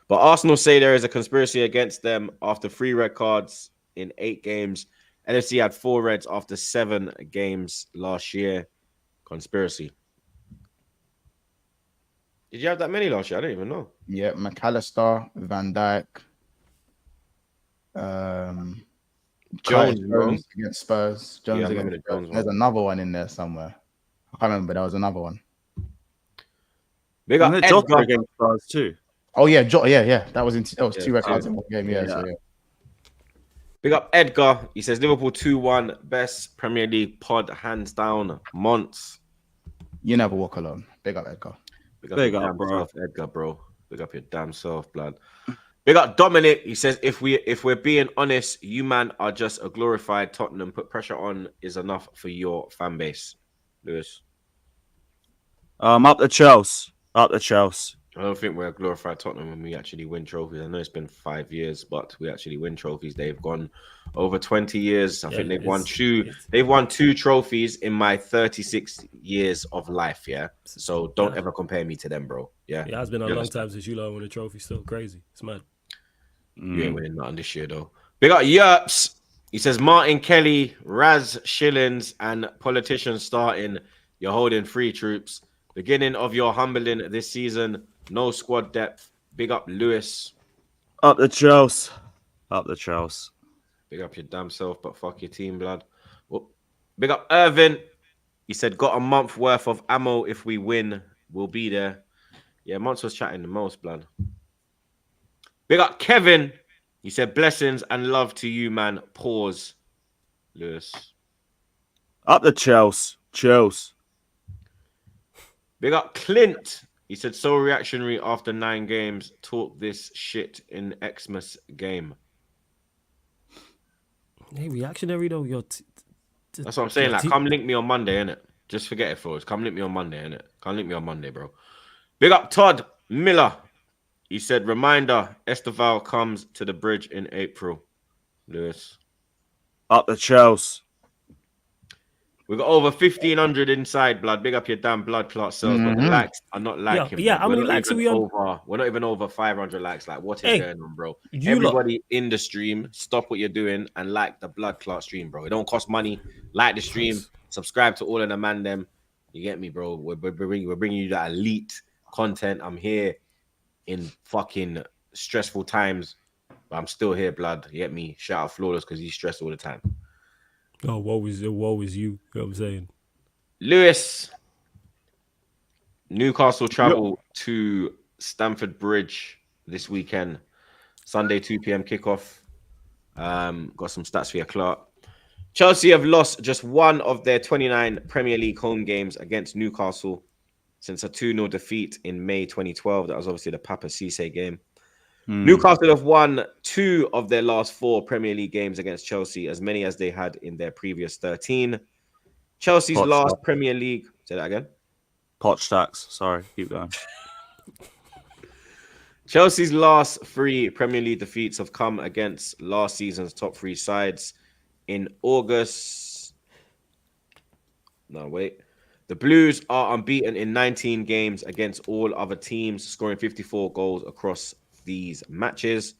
But Arsenal say there is a conspiracy against them after 3 red cards in 8 games. NFC had 4 reds after 7 games last year. Conspiracy. Did you have that many last year? I don't even know. Yeah, McAllister, Van Dijk, Jones against Spurs. Jones against Spurs. There's another one in there somewhere. I can't remember. There was another one. Big up Jota against Spurs too. Oh yeah, yeah. That was 2 red cards in one game. Yeah. So, yeah. Big up Edgar. He says Liverpool 2-1. Best Premier League pod, hands down. Months. You never walk alone. Big up Edgar. Big up, bro. Edgar, bro. Big up your damn self, blood. Big up Dominic. He says if we're being honest, you man are just a glorified Tottenham. Put pressure on is enough for your fan base. Lewis. Up the Chelsea. Up the Chelsea. I don't think we're a glorified Tottenham when we actually win trophies. I know it's been 5 years, but we actually win trophies. They've gone over 20 years. I think they've won two. They've won 2 trophies in my 36 years of life. Yeah. So don't ever compare me to them, bro. Yeah. Yeah, it's been a long time since you won a trophy. Still crazy. It's mad. You ain't winning nothing this year, though. Big up Yerps. He says Martin Kelly, Raz Shillings, and politicians starting. You're holding 3 troops. Beginning of your humbling this season. No squad depth. Big up Lewis. Up the Chelsea. Up the Chelsea. Big up your damn self, but fuck your team, blood. Whoop. Big up Irvin. He said, got a month worth of ammo. If we win, we'll be there. Yeah, Monts was chatting the most, blood. Big up Kevin. He said, blessings and love to you, man. Pause. Lewis. Up the Chelsea. Chelsea. Big up Clint. He said, so reactionary after 9 games. Talk this shit in Xmas game. Hey, reactionary though. That's what I'm saying. Like, come link me on Monday, innit? Just forget it, folks. Come link me on Monday, innit? Come link me on Monday, bro. Big up Todd Miller. He said, reminder, Esteval comes to the bridge in April. Lewis. Up the Chelsea. We got over 1,500 inside, blood. Big up your damn blood clot cells. But the likes are not liking. Yeah, how many likes are we on? We're not even over 500 likes. Like, what is going on, bro? Everybody in the stream, stop what you're doing and like the blood clot stream, bro. It don't cost money. Like the stream. Subscribe to all of the man them. You get me, bro? We're bringing you that elite content. I'm here in fucking stressful times, but I'm still here, blood. You get me? Shout out Flawless because he's stressed all the time. Oh, woe is you. You know what I'm saying? Lewis. Newcastle travel to Stamford Bridge this weekend. Sunday, 2 p.m. kickoff. Got some stats for your Clark. Chelsea have lost just one of their 29 Premier League home games against Newcastle since a 2-0 defeat in May 2012. That was obviously the Papa Cisse game. Newcastle have won 2 of their last 4 Premier League games against Chelsea, as many as they had in their previous 13. Chelsea's last Premier League... Say that again. Pot stacks. Sorry, keep going. Chelsea's last 3 Premier League defeats have come against last season's top 3 sides. In August... No, wait. The Blues are unbeaten in 19 games against all other teams, scoring 54 goals across these matches.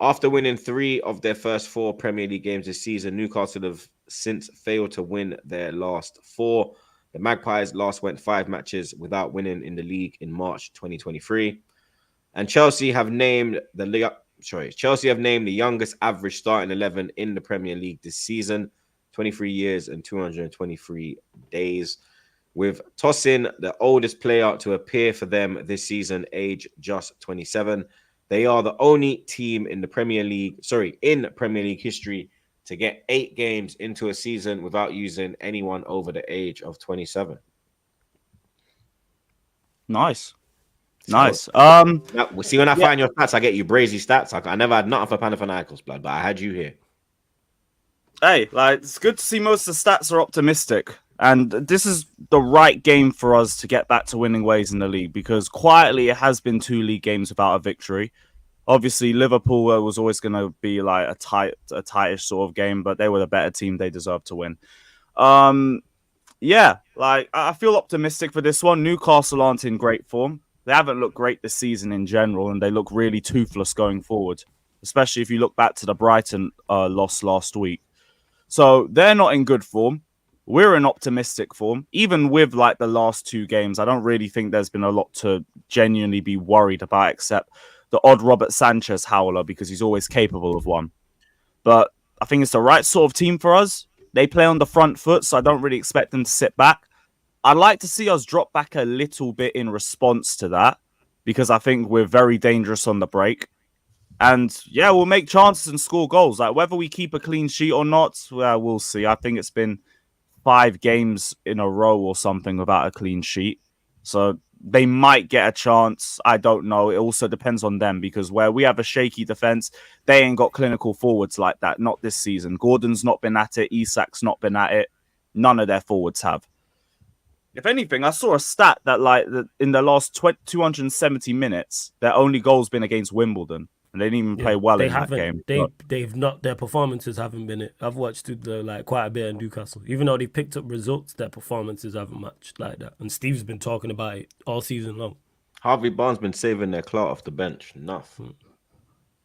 After winning 3 of their first 4 Premier League games this season, Newcastle have since failed to win their last 4. The Magpies last went 5 matches without winning in the league in March 2023. And Chelsea have named the youngest average starting 11 in the Premier League this season, 23 years and 223 days, with tossing the oldest player to appear for them this season, age just 27. They are the only team in Premier League history to get 8 games into a season without using anyone over the age of 27. Nice. So, Nice. Now, see, when I Yeah. find your stats, I get you brazy stats. I never had nothing for Panathinaikos, blood, but I had you here. Hey, like, it's good to see most of the stats are optimistic. And this is the right game for us to get back to winning ways in the league, because quietly it has been 2 league games without a victory. Obviously, Liverpool was always going to be like a tightish sort of game, but they were the better team. They deserved to win. Yeah, like, I feel optimistic for this one. Newcastle aren't in great form. They haven't looked great this season in general, and they look really toothless going forward, especially if you look back to the Brighton loss last week. So they're not in good form. We're in optimistic form. Even with like the last 2 games, I don't really think there's been a lot to genuinely be worried about, except the odd Robert Sanchez howler, because he's always capable of one. But I think it's the right sort of team for us. They play on the front foot, so I don't really expect them to sit back. I'd like to see us drop back a little bit in response to that, because I think we're very dangerous on the break. And yeah, we'll make chances and score goals. Like, whether we keep a clean sheet or not, well, we'll see. I think it's been 5 games in a row or something without a clean sheet. So they might get a chance. I don't know. It also depends on them, because where we have a shaky defense, they ain't got clinical forwards like that. Not this season. Gordon's not been at it. Isak's not been at it. None of their forwards have. If anything, I saw a stat that in the last 270 minutes, their only goal's been against Wimbledon. And they didn't even play well in that game. They've not. Their performances haven't been it. I've watched quite a bit in Newcastle. Even though they picked up results, their performances haven't matched like that. And Steve's been talking about it all season long. Harvey Barnes been saving their clout off the bench. Enough.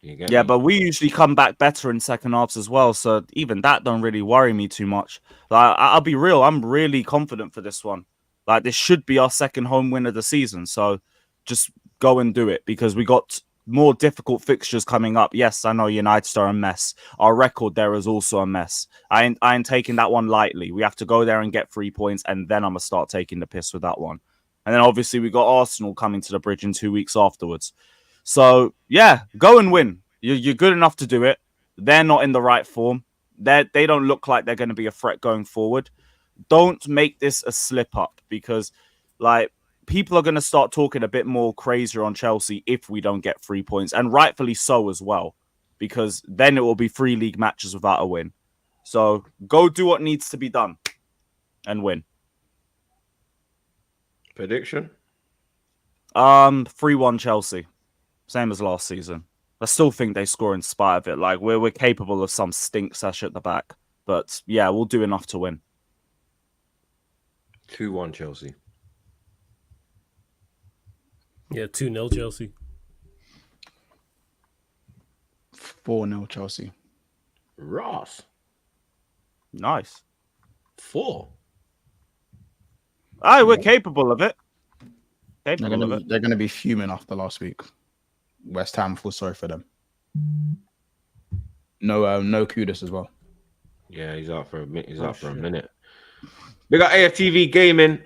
Yeah, but we usually come back better in second halves as well. So even that don't really worry me too much. Like, I'll be real. I'm really confident for this one. Like, this should be our second home win of the season. So just go and do it, because we got more difficult fixtures coming up. Yes, I know United are a mess. Our record there is also a mess. I ain't taking that one lightly. We have to go there and get 3 points, and then I'm going to start taking the piss with that one. And then obviously we got Arsenal coming to the bridge in 2 weeks afterwards. So yeah, go and win. You're good enough to do it. They're not in the right form. They don't look like they're going to be a threat going forward. Don't make this a slip up, because like, people are going to start talking a bit more crazier on Chelsea if we don't get 3 points, and rightfully so as well, because then it will be 3 league matches without a win. So go do what needs to be done and win. Prediction? 3-1 Chelsea, same as last season. I still think they score in spite of it. Like, we're capable of some stink sesh at the back, but yeah, we'll do enough to win. 2-1 Chelsea. Yeah, 2-0 Chelsea. 4-0 Chelsea. Ross. Nice. 4. Aye, we're capable of it. They're going to be fuming after last week. West Ham, feel sorry for them. No Kudus as well. Yeah, he's out for a minute. For a minute. Big up AFTV Gaming.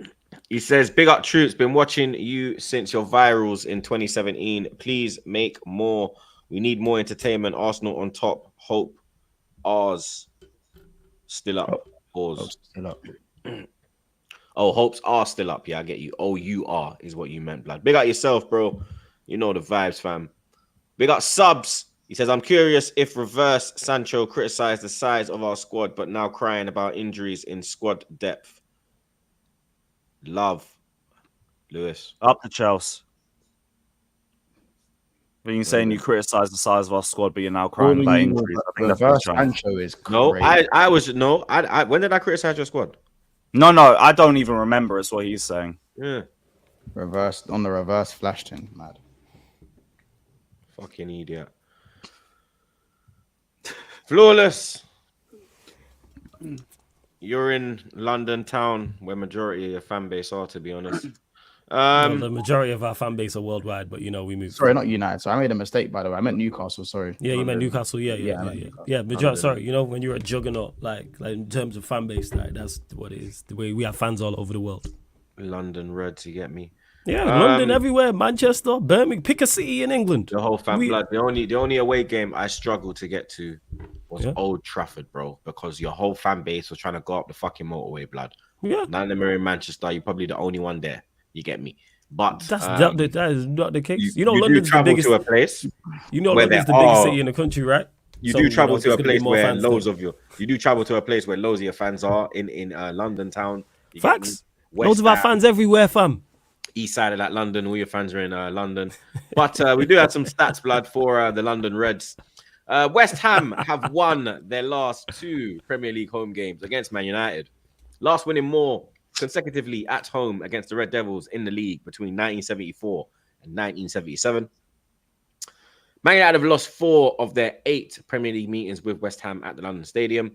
He says, big up Troops. Been watching you since your virals in 2017. Please make more. We need more entertainment. Arsenal on top. Hope ours still up. Hope's still up. Oh, hopes are still up. Yeah, I get you. OUR is what you meant, blood. Big up yourself, bro. You know the vibes, fam. Big up Subs. He says, I'm curious if reverse Sancho criticized the size of our squad, but now crying about injuries in squad depth. Love, Lewis. Up to Chelsea. When you're saying you criticize the size of our squad, but you're now crying about injuries. I think reverse Sancho is crazy. No, I when did I criticize your squad? No, I don't even remember. It's what he's saying. Yeah. Reverse flash thing, mad. Fucking idiot. Flawless. you're in London town, where majority of your fan base are, to be honest. Well, the majority of our fan base are worldwide, but we moved. Sorry, not United. So I made a mistake, by the way. I meant Newcastle. Sorry. Yeah, you meant London. Newcastle. I Yeah. meant Newcastle. Majority. Sorry, when you're a juggernaut, like in terms of fan base, like that's what it is. The way we have fans all over the world. London Reds, you get me? Yeah, London, everywhere, Manchester, Birmingham, pick a city in England. The whole fan blood. The only away game I struggled to get to was Old Trafford, bro, because your whole fan base was trying to go up the fucking motorway, blood. Yeah. None of them are in Manchester. You're probably the only one there. You get me? But that is not the case. You London's do travel the biggest. to a place. London's the biggest city in the country, right? You do travel to a place where loads You do travel to a place where loads of your fans are in London town. Facts. Loads of our fans everywhere, fam. East side of that London, all your fans are in London. But we do have some stats, blood, for the London Reds. West Ham have won their last 2 Premier League home games against Man United. Last winning more consecutively at home against the Red Devils in the league between 1974 and 1977. Man United have lost 4 of their 8 Premier League meetings with West Ham at the London Stadium,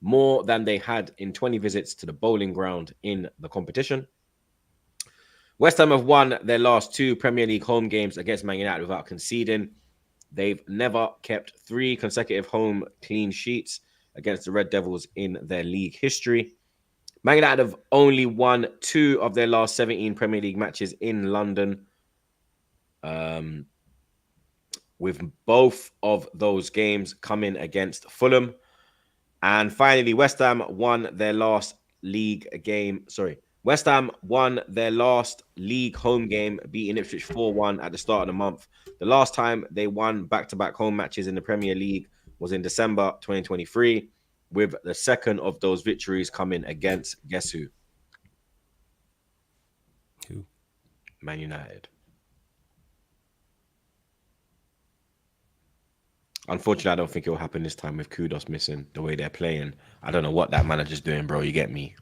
more than they had in 20 visits to the Bowling Ground in the competition. West Ham have won their last 2 Premier League home games against Man United without conceding. They've never kept 3 consecutive home clean sheets against the Red Devils in their league history. Man United have only won 2 of their last 17 Premier League matches in London, with both of those games coming against Fulham. And finally, West Ham won their last league home game, beating Ipswich 4-1 at the start of the month. The last time they won back-to-back home matches in the Premier League was in December 2023, with the second of those victories coming against, guess who? Who? Man United. Unfortunately, I don't think it will happen this time with Kudos missing the way they're playing. I don't know what that manager's doing, bro. You get me?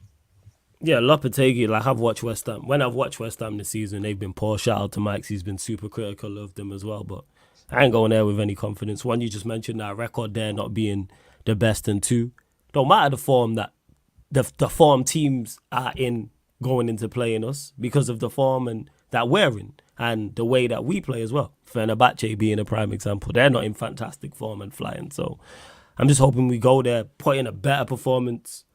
Yeah, Lopetegui, like I've watched West Ham. When I've watched West Ham this season, they've been poor. Shout out to Mike's. He's been super critical of them as well, but I ain't going there with any confidence. One, you just mentioned that record there not being the best, and 2, don't matter the form that the form teams are in going into playing us, because of the form and that we're in and the way that we play as well. Fenerbahce being a prime example. They're not in fantastic form and flying. So I'm just hoping we go there, put in a better performance,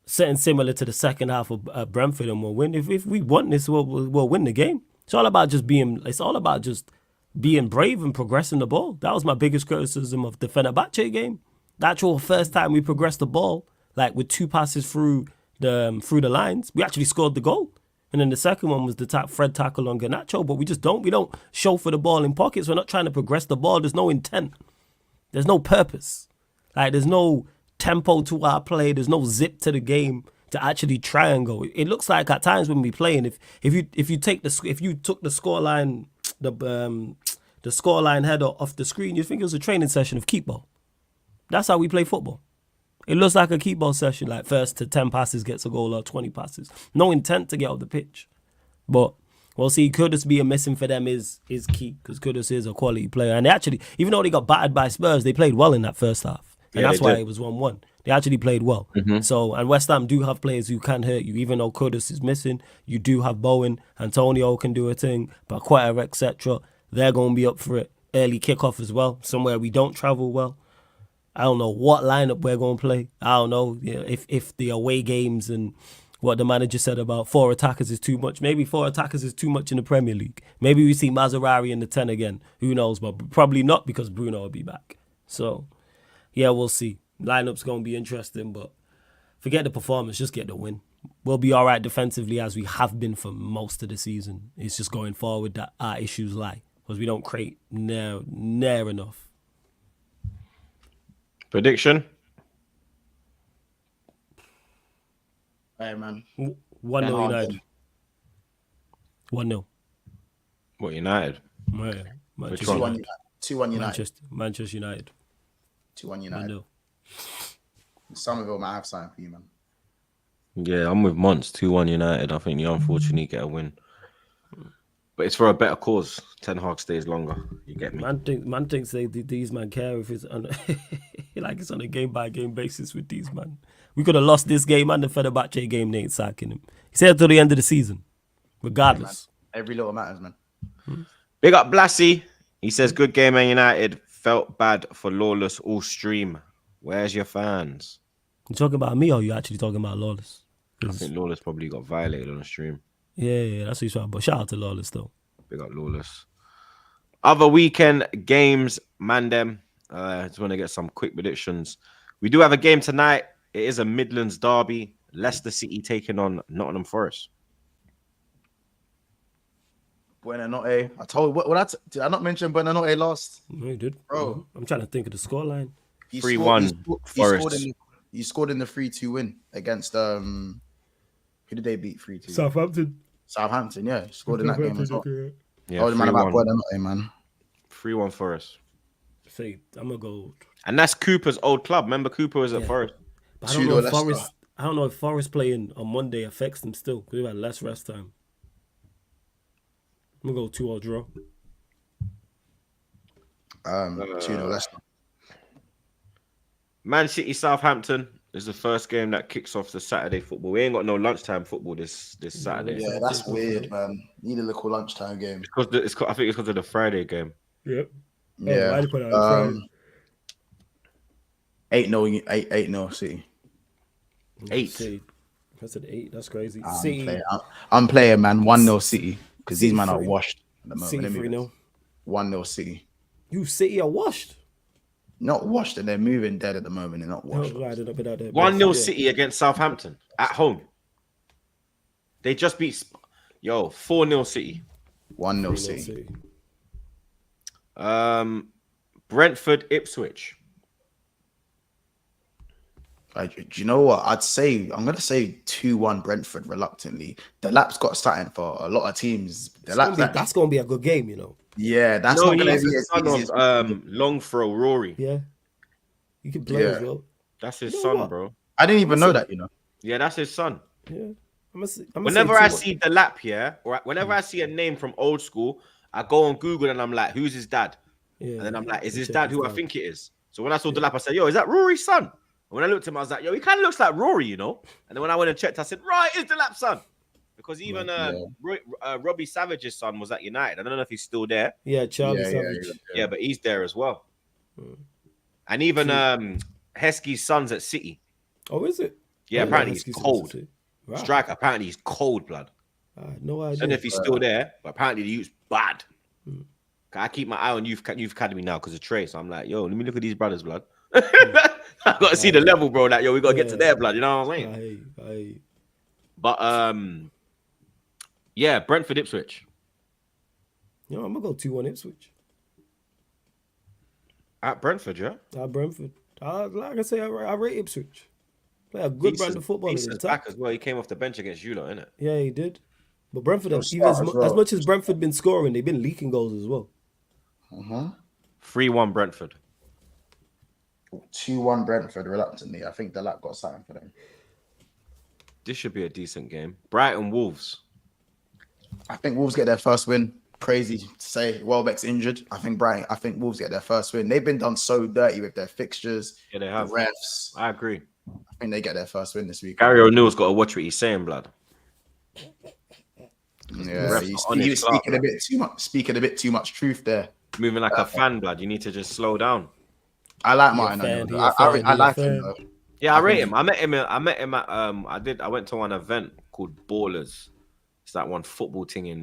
setting similar to the second half of Brentford, and we'll win. If we want this, we'll win the game. It's all about just being brave and progressing the ball. That was my biggest criticism of the Fenerbahce game. The actual first time we progressed the ball, like with 2 passes through the lines, we actually scored the goal. And then the second one was the Fred tackle on Garnacho, but we don't show for the ball in pockets. We're not trying to progress the ball. There's no intent. There's no purpose. Like, there's no tempo to our play. There's no zip to the game to actually try and go. It looks like at times when we playing, if you took the scoreline, the scoreline header off the screen, you think it was a training session of keep ball. That's how we play football. It looks like a keep ball session, like first to 10 passes gets a goal or 20 passes. No intent to get off the pitch. But we'll see. Kudus being missing for them is key, because Kudus is a quality player. And they actually, even though they got battered by Spurs, they played well in that first half. And that's why it was 1-1. They actually played well. Mm-hmm. So, and West Ham do have players who can hurt you. Even though Kudus is missing, you do have Bowen. Antonio can do a thing. Baqueta, etc. They're going to be up for it. Early kickoff as well, somewhere we don't travel well. I don't know what lineup we're going to play. I don't know if the away games and what the manager said about 4 attackers is too much. Maybe 4 attackers is too much in the Premier League. Maybe we see Maserati in the 10 again. Who knows? But probably not, because Bruno will be back. So, yeah, we'll see. Lineup's going to be interesting, but forget the performance. Just get the win. We'll be all right defensively, as we have been for most of the season. It's just going forward that our issues lie, because we don't create near enough. Prediction? Hey, man. 1-0 United. 1-0. What, United? Yeah. Which 2-1 one? United. 2-1 United. Manchester United. 2-1 United. 1-0. Somerville might have something for you, man. Yeah, I'm with Mons. 2-1 United. I think you unfortunately get a win. But it's for a better cause. Ten Hag stays longer. You get me? Man thinks these man care if it's on like it's on a game by game basis with these man. We could have lost this game and the Fenerbahce game. They ain't sacking him. He said till the end of the season, regardless. Every little matters, man. Big up Blassie. He says, good game, Man United. Felt bad for Lawless all stream. Where's your fans? You talking about me or you actually talking about Lawless? I think Lawless probably got violated on the stream. Yeah, that's what he's talking about. Shout out to Lawless, though. Big up Lawless. Other weekend games, man, them. I just want to get some quick predictions. We do have a game tonight. It is a Midlands derby. Leicester City taking on Nottingham Forest. Buenanotte. I told you, did I not mention Buenanotte last? No, you did. Bro. I'm trying to think of the scoreline. 3-1 Forest. He scored in the 3-2 win against who did they beat 3-2? Southampton, yeah. He scored in that game as well. Yeah, Man about Buenanotte, man. 3-1 Forest. Say, I'm gonna go. And that's Cooper's old club. Remember, Cooper was at Forest. But I don't know if Forest. I don't know if Forest playing on Monday affects them still because they had less rest time. I'm gonna go 2-2 draw. 2-0 Leicester. Man City Southampton is the first game that kicks off the Saturday football. We ain't got no lunchtime football this Saturday. Yeah, that's weird, man. Need a little lunchtime game. I think it's because of the Friday game. Yep. Yeah. Why put it on Friday? 8-0 City. 8. I said 8. That's crazy. I'm playing, man. 1-0 City because these men are City. washed at the moment. City 3-0. 1-0 City. You City are washed. Not washed, and they're moving dead at the moment. They're not washed. 1-0 City against Southampton at home. They just beat 4-0 City. 1-0 City. Brentford Ipswich. Do you know what? I'm going to say 2-1 Brentford reluctantly. The lap's got something for a lot of teams. That's going to be a good game, you know. Yeah, that's not going to be as easy as long throw Rory. Yeah. You can play as well. That's his son, bro. I didn't even know that, you know. Yeah, that's his son. Yeah. Whenever I see the lap here, or whenever I see a name from old school, I go on Google and I'm like, who's his dad? Yeah. And then I'm like, is his dad who I think it is? So when I saw the lap, I said, is that Rory's son? And when I looked at him, I was like, he kind of looks like Rory, you know? And then when I went and checked, I said, right, it's the lap son. Because even Robbie Savage's son was at United. I don't know if he's still there. Yeah, Charlie Savage. Yeah, but he's there as well. And even Heskey's son's at City. Oh, is it? Yeah, apparently he's cold. Wow. Striker, apparently he's cold blood. I had no idea. I don't know if he's still there, but apparently the youth's bad. I keep my eye on youth academy now because of Trey. So I'm like, let me look at these brothers, blood. I got to see the level, bro. Like, we got to get to their blood. You know what I'm saying? But Brentford Ipswich. I'm gonna go 2-1 Ipswich. At Brentford, yeah. At Brentford. Like I say, I rate Ipswich. Play a good brand of football. He's back as well. He came off the bench against you, innit? Yeah, he did. But Brentford, as much as Brentford been scoring, they've been leaking goals as well. 3-1 Brentford. 2-1 Brentford reluctantly. I think the lap got something for them. This should be a decent game. Brighton Wolves. I think Wolves get their first win. Crazy to say. Welbeck's injured. I think Wolves get their first win. They've been done so dirty with their fixtures. Yeah, they have. The refs. I agree. I think they get their first win this week. Gary O'Neill's got to watch what he's saying, blood. Yeah, he's speaking a bit too much truth there. Moving like a fan, blood. You need to just slow down. I like Martin. I like him though. Yeah, I rate him. I met him at I went to one event called Ballers. It's that one football thing in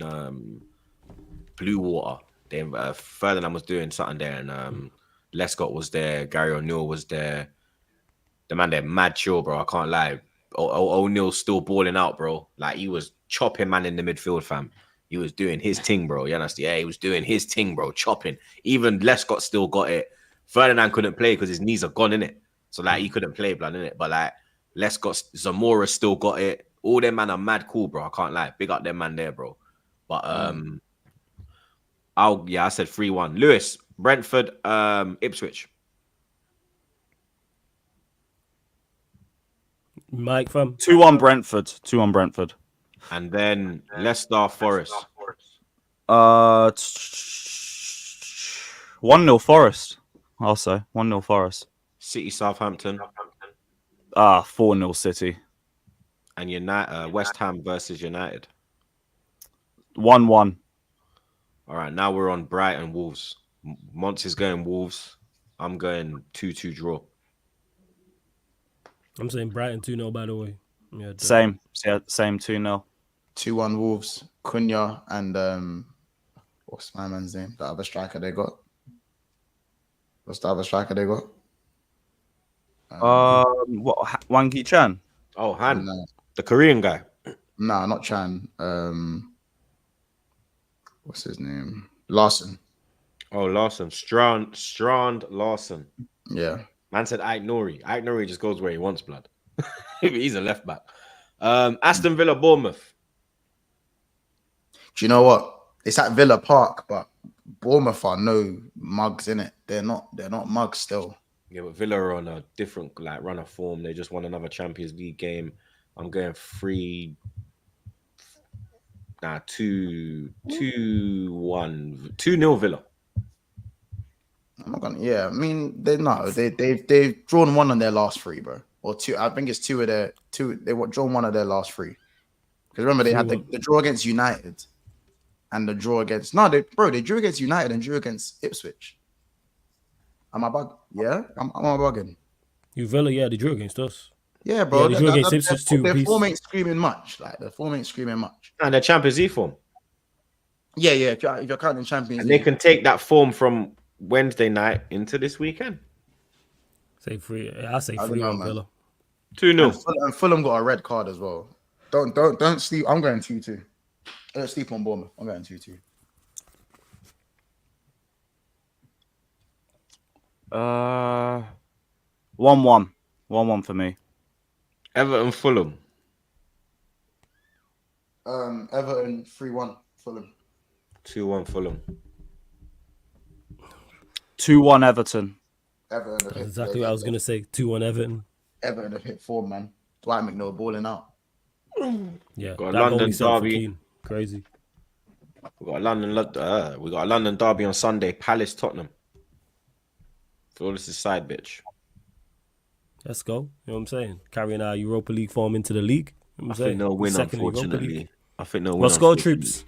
Blue Water. Then Ferdinand was doing something there, and Lescott was there. Gary O'Neill was there. The man there, mad chill, bro. I can't lie. O'Neill's still balling out, bro. Like he was chopping man in the midfield, fam. He was doing his thing, bro. You understand? Yeah, he was doing his thing, bro. Chopping. Even Lescott still got it. Ferdinand couldn't play because his knees are gone, innit? So like he couldn't play, blood, innit? But like Lescott, Zamora still got it. All them man are mad cool, bro. I can't lie. Big up them man there, bro. But I said 3-1. Lewis, Brentford, Ipswich. Mike, fam. 2-1 Brentford. 2-1 Brentford. And then Leicester, Forest. 1-0 Forest. I'll say 1-0 Forest. City, Southampton. 4-0 City. And United, West Ham versus United. 1-1. All right, now we're on Brighton Wolves. Monts is going Wolves. I'm going 2-2 draw. I'm saying Brighton 2-0, by the way. Yeah, Same 2-0. 2-1 Wolves. Cunha and what's my man's name? The other striker they got. What's the other striker they got? What? Wang Chan? Oh, Han, No, the Korean guy. not Chan. What's his name? Larson. Oh, Larson. Strand Larson. Yeah. Man said Ike Nori. Ike Nori just goes where he wants, blood. He's a left back. Aston Villa, Bournemouth. Do you know what? It's at Villa Park, but Bournemouth are no mugs in it. They're not mugs still. Yeah, but Villa are on a different run of form. They just won another Champions League game. I'm going 2-1 2-0 Villa. I'm not gonna. Yeah, I mean they've drawn one on their last three, bro, or two. I think it's two of their two. They were drawn one of their last three. Because remember they had the draw against United, and the draw against they drew against United and drew against Ipswich. Am I bug? Yeah, am I bugging? You Villa, yeah, they drew against us. Yeah, bro. Yeah, they drew against Ipswich too. Their form ain't screaming much. Like the form ain't screaming much. And their Champions League form. Yeah. If you're counting Champions And League, they can take that form from Wednesday night into this weekend. Say 3. I say I don't 3 know, on man. Villa. 2-0. And Fulham got a red card as well. Don't sleep. I'm going 2-2. Don't sleep on Bournemouth. I'm going 2-2. 1-1. 1-1 for me. Everton, Fulham. Everton 3-1 Fulham. 2-1 Fulham. 2-1 Everton. Everton. That's exactly what I was going to say. 2-1 Everton. Everton have hit form, man. Dwight McNeil balling out. Yeah. Got a that goal London he set for derby. Keane. Crazy. We got a London derby on Sunday. Palace, Tottenham. Flawless is side bitch. Let's go. You know what I'm saying? Carrying our Europa League form into the league. You know I what I'm think saying? they'll win, Second Europa League. unfortunately. I think they'll win. What score, unfortunately.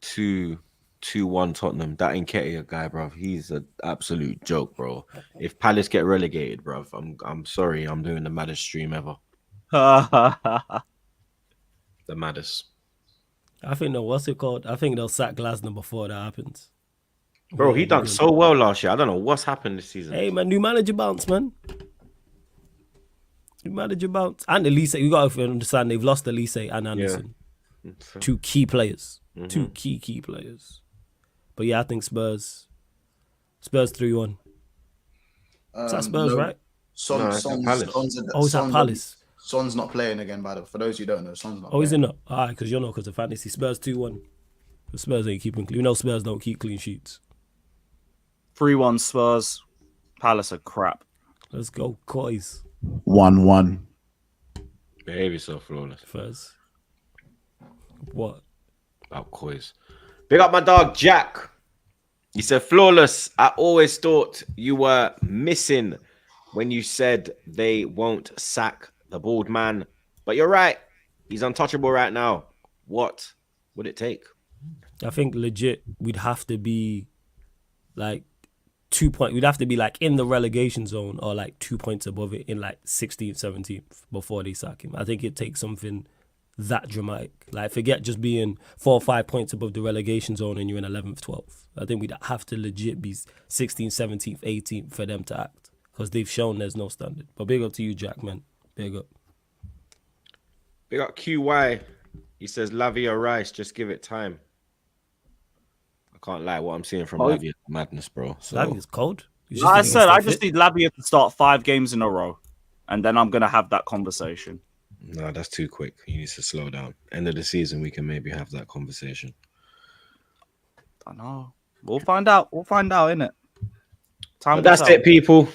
Troops? 2-1 Tottenham. That Nketiah guy, bro. He's an absolute joke, bro. If Palace get relegated, bro, I'm sorry. I'm doing the maddest stream ever. The maddest. I think what's it called? I think they'll sack Glasner before that happens. Bro, he done so well last year. I don't know what's happened this season. Hey, man, new manager bounce, man. New manager bounce. And Elise, you got to understand, they've lost Elise and Anderson. Yeah. 2 key players. Mhm. 2 key players. But yeah, I think Spurs 3-1. Is that Spurs, No, right? No, it's at Palace. It's at Palace. Son's not playing again, for those who don't know, Son's not Oh, is it playing. not? All right, because you're not because of fantasy. Spurs 2-1. The Spurs ain't keeping clean. You know Spurs don't keep clean sheets. 3-1 Spurs. Palace are crap. Let's go, Coys. 1-1. Behave yourself, Flawless. Spurs. What? About Coys. Big up my dog, Jack. He said, Flawless, I always thought you were missing when you said they won't sack the bald man. But you're right. He's untouchable right now. What would it take? I think legit we'd have to be like 2 points. We'd have to be like in the relegation zone or like 2 points above it in like 16th, 17th before they sack him. I think it takes something that dramatic. Like forget just being 4 or 5 points above the relegation zone and you're in 11th, 12th. I think we'd have to legit be 16th, 17th, 18th for them to act because they've shown there's no standard. But big up to you, Jack, man. Big up. Big up QY. He says, Lavia Rice, just give it time. I can't lie. What I'm seeing from Lavia is madness, bro. So, That is cold. I said I just need Labia to start 5 games in a row, and then I'm gonna have that conversation. no, that's too quick. He needs to slow down. End of the season, we can maybe have that conversation. I know. We'll find out. We'll find out, innit? Time. But that's it, people.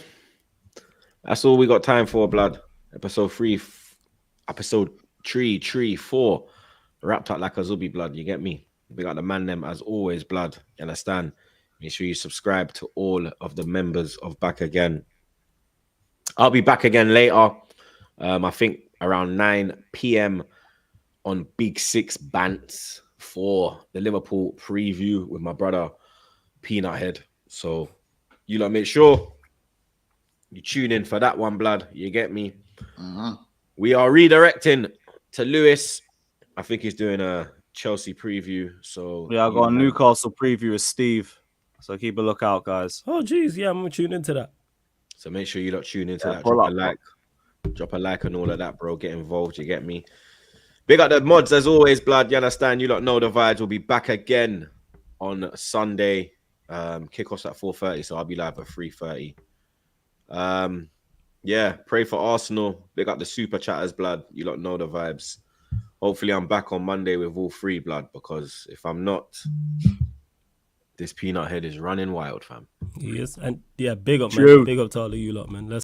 That's all we got time for, blood. Episode 3, 4. Wrapped up like a Zubi, blood. You get me? We got the man them as always, blood. You understand? Make sure you subscribe to all of the members of Back Again. I'll be back again later. I think around 9 p.m. on Big Six Bants for the Liverpool preview with my brother Peanut Head. So you lot make sure you tune in for that one, blood. You get me? We are redirecting to Lewis. I think he's doing a Chelsea preview. So Yeah, I got a Newcastle preview with Steve. So keep a lookout, guys. Oh, geez, yeah, I'm gonna tune into that. So make sure you lot tune into that. pull Drop a like and all of that, bro. Get involved. You get me? Big up the mods as always, blood. You understand? You lot know the vibes. We'll be back again on Sunday. Kickoffs at 4:30, so I'll be live at 3:30. Yeah, pray for Arsenal. Big up the super chatters, blood. You lot know the vibes. Hopefully, I'm back on Monday with all three, blood. Because if I'm not, this Peanut Head is running wild, fam. Yes, and yeah, big up, True. man. Big up to all of you lot, man. Let's